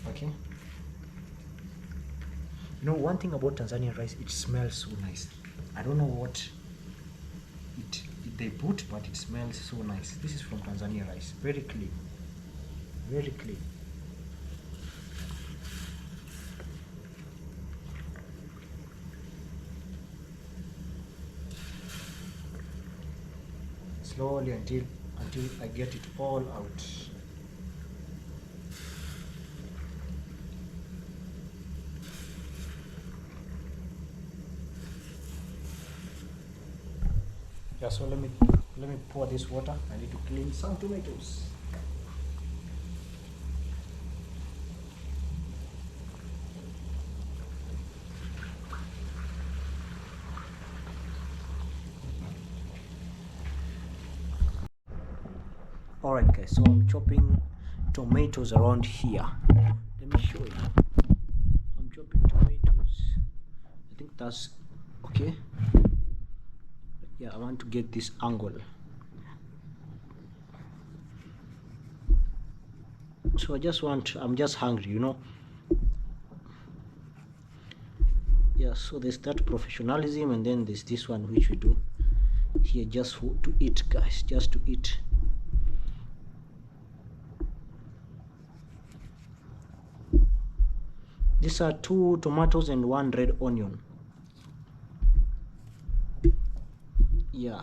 Okay. You know, one thing about Tanzanian rice, it smells so nice. I don't know what they put, but it smells so nice. This is from Tanzania rice. Very clean. Very clean. Slowly until I get it all out. Yeah, so let me pour this water. I need to clean some tomatoes. Alright guys, so I'm chopping tomatoes around here. Let me show you. I'm chopping tomatoes. I think that's okay. Yeah, I want to get this angle. So I'm just hungry, you know. Yeah, so there's that professionalism, and then there's this one which we do here just to eat, guys, just to eat. These are 2 tomatoes and 1 red onion. Yeah.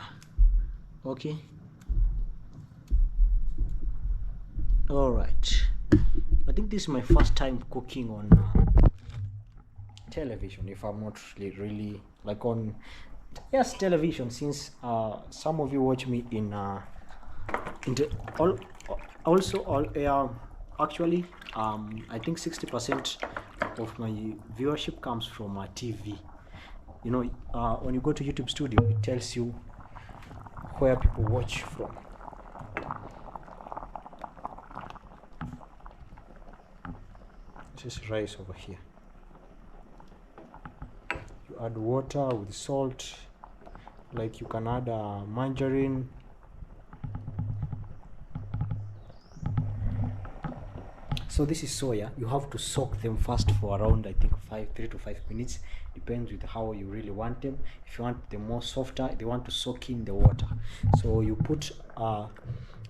Okay. All right. I think this is my first time cooking on television, if I'm not really like on television, since some of you watch me in actually I think 60% of my viewership comes from TV. You know, when you go to YouTube Studio, it tells you where people watch from. This is rice over here. You add water with salt, like you can add margarine. So this is soya. You have to soak them first for around, I think, 3 to 5 minutes. Depends with how you really want them. If you want them more softer, they want to soak in the water. So you put a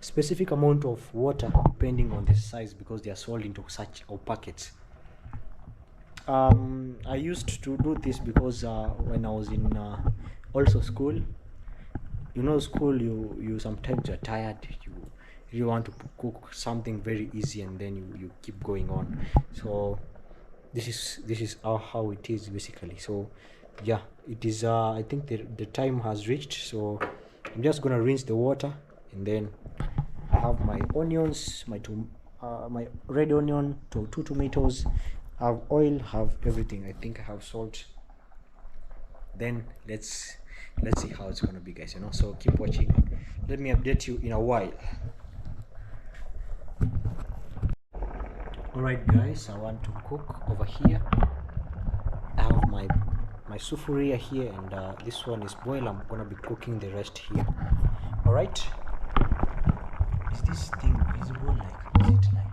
specific amount of water depending on the size, because they are sold into such packets. I used to do this because when I was in also school, you know, school, you sometimes you're tired, you want to cook something very easy, and then you keep going on. So this is how it is basically. So yeah, it is I think the time has reached, so I'm just gonna rinse the water, and then I have my onions, my red onion, two tomatoes, have oil, have everything. I think I have salt. Then let's see how it's gonna be, guys, you know. So keep watching, let me update you in a while. All right, guys, I want to cook over here. I have my sufuria here, and this one is boiled. I'm gonna be cooking the rest here. All right, is this thing visible? Like, is it like,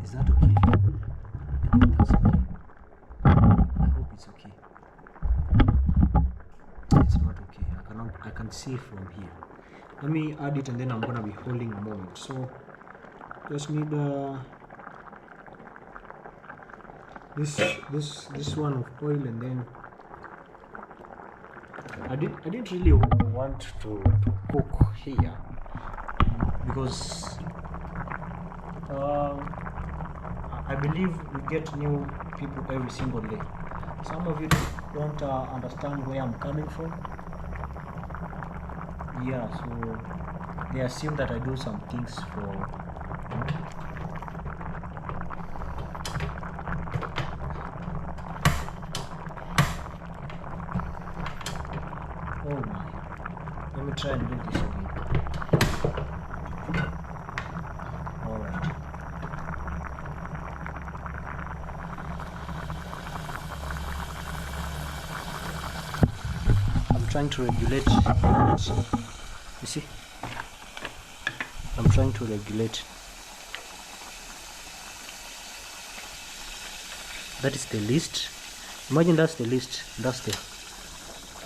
is that okay? I think that's okay. I hope it's okay. It's not okay. I can see from here. Let me add it, and then I'm gonna be holding a moment. So just need this one of oil, and then I didn't really want to cook here, because I believe we get new people every single day. Some of you don't understand where I'm coming from. Yeah, so they assume that I do some things for, oh my. Let me try and do this again. Alright. I'm trying to regulate. You see? I'm trying to regulate. That is the least. Imagine that's the least. That's the.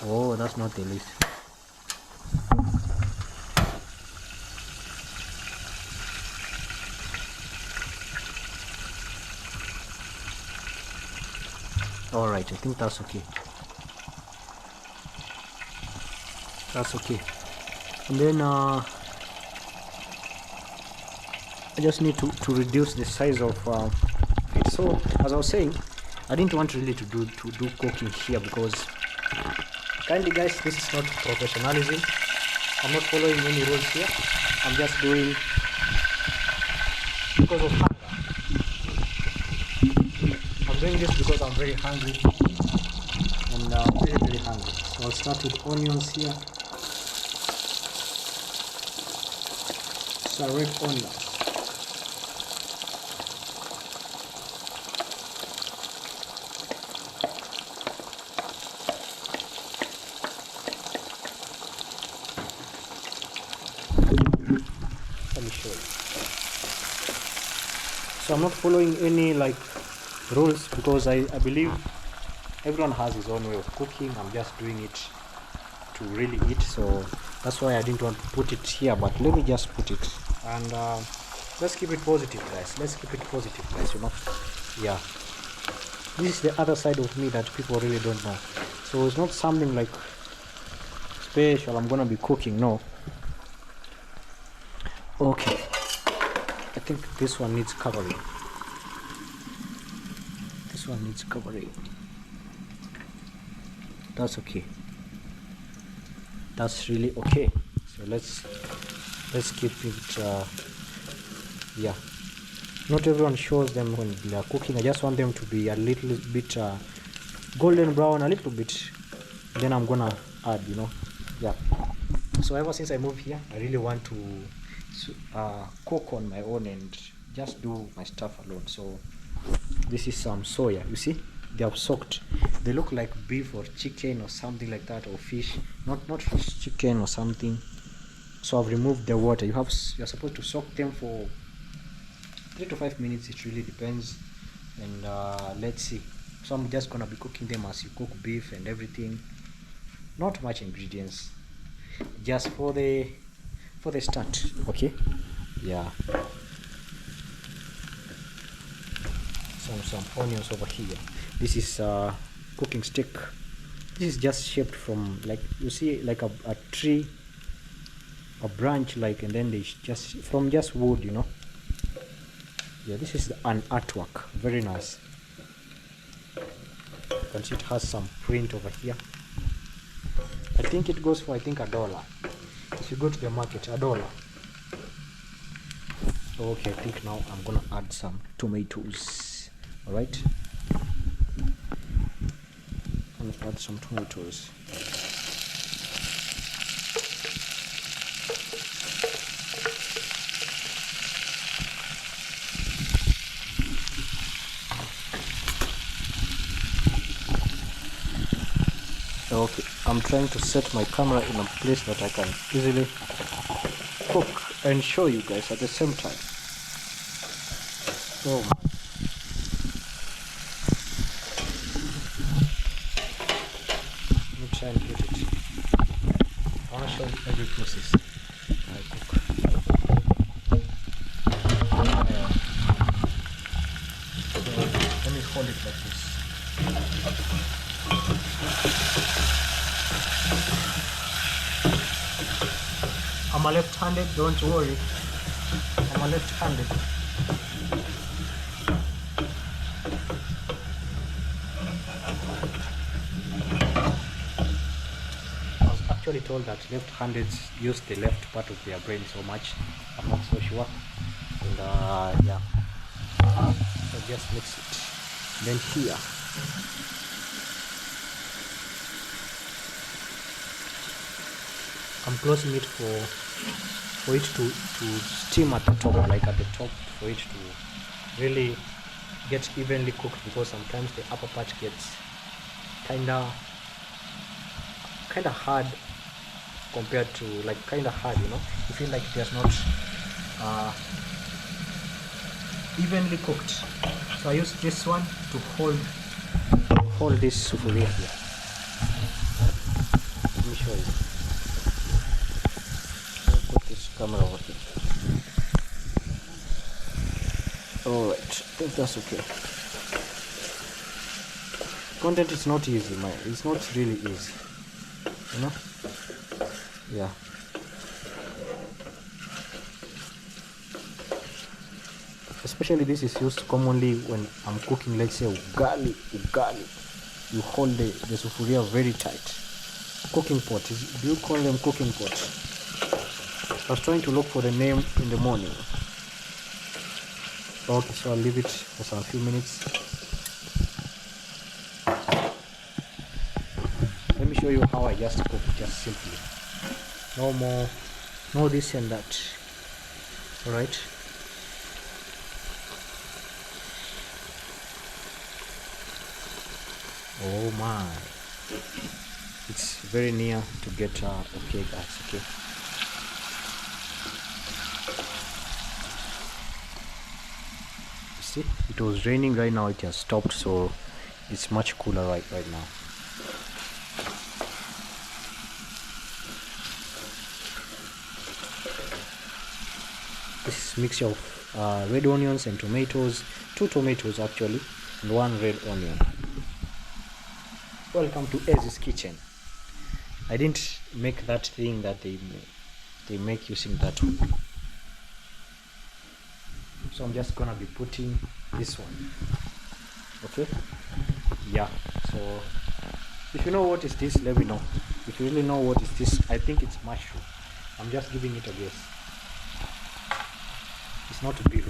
Oh, that's not the least. Alright, I think that's okay. That's okay. And then I just need to reduce the size of it. So as I was saying, I didn't want really to do cooking here, because kindly, guys, this is not professionalism. I'm not following any rules here. I'm just doing because of hunger. I'm doing this because I'm very hungry, and very hungry. So I'll start with onions here. It's a red onion. Let me show you. So I'm not following any like rules, because I believe everyone has his own way of cooking. I'm just doing it to really eat, so that's why I didn't want to put it here, but let me just put it. And let's keep it positive, guys. Let's keep it positive, guys, you know. Yeah, this is the other side of me that people really don't know. So it's not something like special I'm gonna be cooking, no. Okay, I think this one needs covering. This one needs covering. That's okay. That's really okay. So let's keep it. Yeah, not everyone shows them when they are cooking. I just want them to be a little bit golden brown, a little bit. Then I'm gonna add, you know. Yeah. So ever since I moved here, I really want to cook on my own, and just do my stuff alone. So this is some soya. You see, they are soaked. They look like beef or chicken or something like that, or fish. Not fish, chicken or something. So I've removed the water. You're supposed to soak them for 3 to 5 minutes. It really depends. And let's see. So I'm just gonna be cooking them as you cook beef and everything. Not much ingredients, just for the start. Okay. Yeah. Some onions over here. This is cooking stick. This is just shaped from, like, you see, like a tree, a branch, like, and then they just from just wood, you know. Yeah, this is an artwork. Very nice. You can see it has some print over here. I think it goes for, I think, $1. If you go to the market, $1. Okay, I think now I'm gonna add some tomatoes. All right, I'm gonna add some tomatoes. Okay, I'm trying to set my camera in a place that I can easily cook and show you guys at the same time. Oh my. Let me try and get it. I want to show you every process I cook. So let me hold it like this. I'm a left-handed, don't worry. I'm a left-handed. I was actually told that left-handeds use the left part of their brain so much. I'm not so sure. And yeah. So just mix it. Then here. I'm closing it for it to steam at the top, like at the top, for it to really get evenly cooked, because sometimes the upper part gets kinda hard compared to, like, kinda hard, you know. You feel like it has not evenly cooked. So I use this one to hold this sufuria here. Let me show you. Camera over here. Alright, I think that's okay. Content is not easy, man. It's not really easy, you know. Yeah. Especially this is used commonly when I'm cooking, let's say, ugali. You hold the sufuria very tight. Cooking pot. Do you call them cooking pot? I was trying to look for the name in the morning. Okay, so I'll leave it for some few minutes. Let me show you how I just cook, just simply. No more, no this and that. Alright. Oh my. It's very near to get okay, guys, okay. See, it was raining, right now it has stopped, so it's much cooler right now. This is mixture of red onions and tomatoes, 2 tomatoes actually, and 1 red onion. Welcome to Ez's kitchen. I didn't make that thing that they make using that one. So I'm just gonna be putting this one. Okay. Yeah. So if you know what is this, let me know. If you really know what is this, I think it's mushroom. I'm just giving it a guess. It's not beef.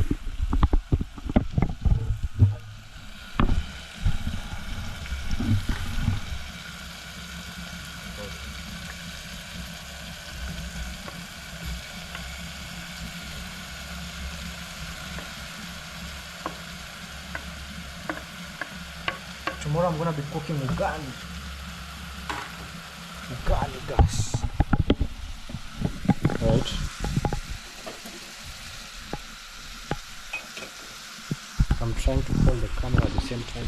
tomorrow I'm gonna be cooking ugali. Ugali, guys. Right. I'm trying to hold the camera at the same time.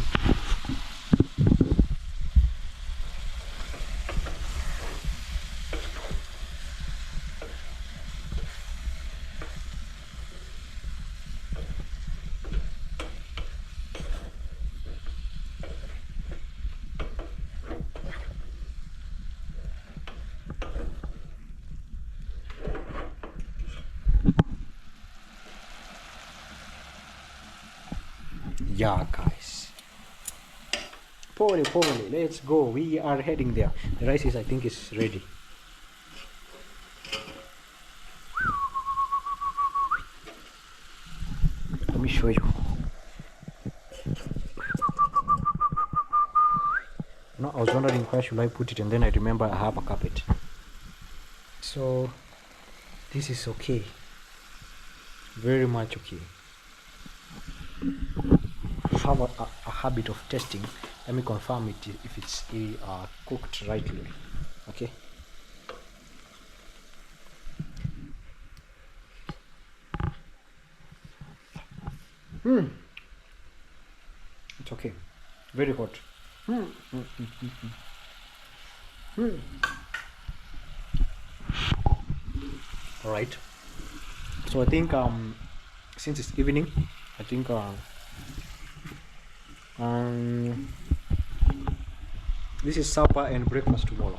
Yeah, guys. Pole, let's go. We are heading there. The rice is, I think, is ready. Let me show you. No, I was wondering where should I put it, and then I remember I have a carpet. So this is okay. Very much okay. I have a habit of testing. Let me confirm it if it's cooked rightly. Okay. It's okay. Very hot. All right. So I think since it's evening, I think this is supper and breakfast tomorrow.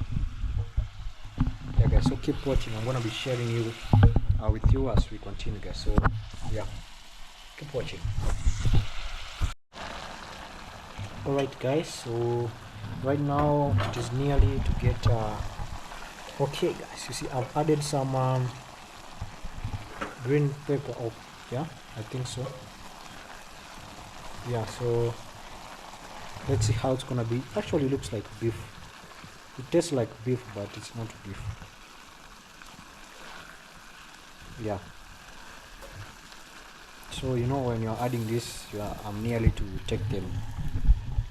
Yeah, guys. So keep watching. I'm gonna be sharing you with you as we continue, guys. So yeah, keep watching. All right, guys. So right now it is nearly to get okay, guys. You see, I've added some green pepper. Oh, yeah, I think so. Yeah, so let's see how it's gonna be. Actually, it looks like beef. It tastes like beef, but it's not beef. Yeah. So you know, when you're adding this, I'm nearly to take them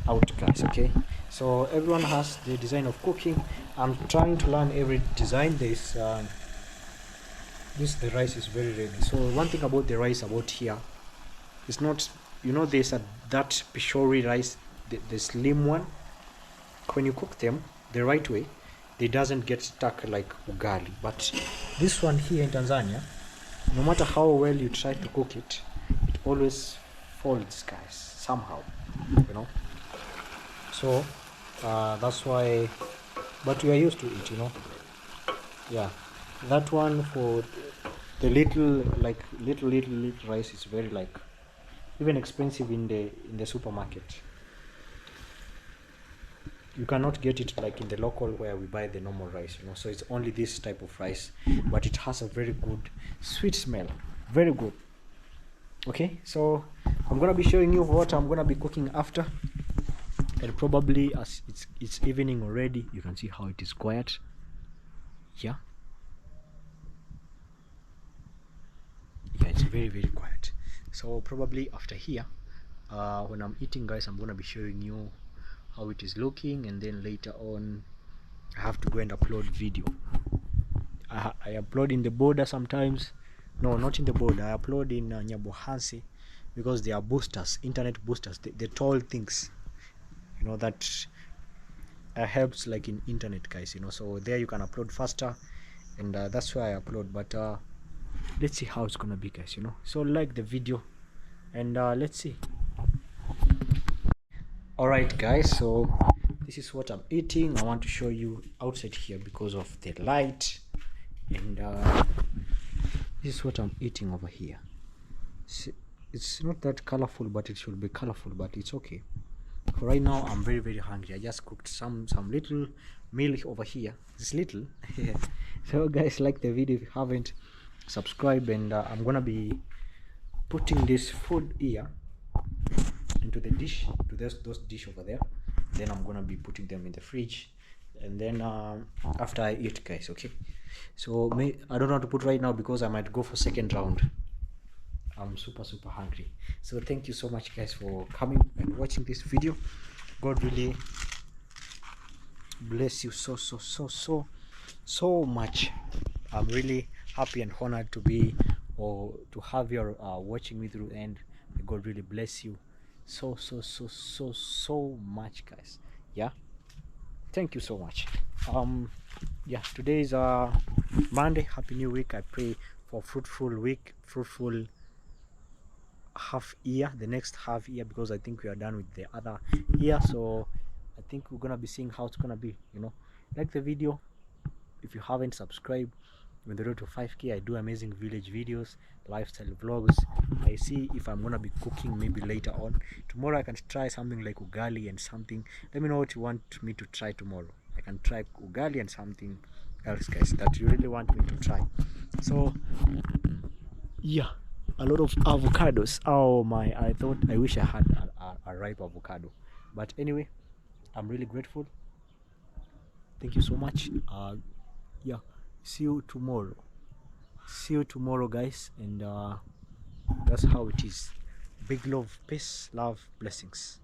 out, guys. Okay. So everyone has the design of cooking. I'm trying to learn every design. This the rice is very ready. So one thing about the rice about here, it's not, you know, there's that pishori rice, the slim one. When you cook them the right way, they doesn't get stuck like ugali. But this one here in Tanzania, no matter how well you try to cook it, it always folds, guys, somehow, you know. So that's why, but we are used to it, you know. Yeah, that one for the little rice is very like even expensive in the supermarket. You cannot get it like in the local where we buy the normal rice, you know. So it's only this type of rice, but it has a very good sweet smell, very good. Okay, so I'm gonna be showing you what I'm gonna be cooking after, and probably as it's evening already, you can see how it is quiet. Yeah, it's very quiet. So probably after here, when I'm eating, guys, I'm gonna be showing you how it is looking, and then later on I have to go and upload video. I upload in the border sometimes. No, not in the border. I upload in Nyabohansi, because they are boosters, internet boosters, the tall things, you know, that helps like in internet, guys, you know. So there you can upload faster, and that's why I upload. But let's see how it's gonna be, guys, you know. So like the video, and let's see. All right, guys, so this is what I'm eating. I want to show you outside here because of the light, and this is what I'm eating over here. It's not that colorful, but it should be colorful, but it's okay. For right now, I'm very hungry. I just cooked some little meal over here. It's little. So guys, like the video. If you haven't, subscribe, and I'm gonna be putting this food here into the dish, to those dish over there. Then I'm gonna be putting them in the fridge, and then after I eat, guys. Okay, so I don't know how to put right now because I might go for second round. I'm super hungry. So thank you so much, guys, for coming and watching this video, God really bless you so much. I'm really happy and honored to be or to have you watching me through the end. May God really bless you so much, guys. Yeah, thank you so much. Yeah, today is Monday. Happy new week. I pray for fruitful week, fruitful half year, the next half year, because I think we are done with the other year. So I think we're gonna be seeing how it's gonna be. Like the video. If you haven't subscribed, on the road to 5k, I do amazing village videos, lifestyle vlogs. I see if I'm gonna be cooking maybe later on. Tomorrow I can try something like ugali and something. Let me know what you want me to try tomorrow. I can try ugali and something else, guys, that you really want me to try. So yeah, a lot of avocados. Oh my, I wish I had a ripe avocado. But anyway, I'm really grateful. Thank you so much. Yeah, see you tomorrow. See you tomorrow, guys. And that's how it is. Big love, peace, love, blessings.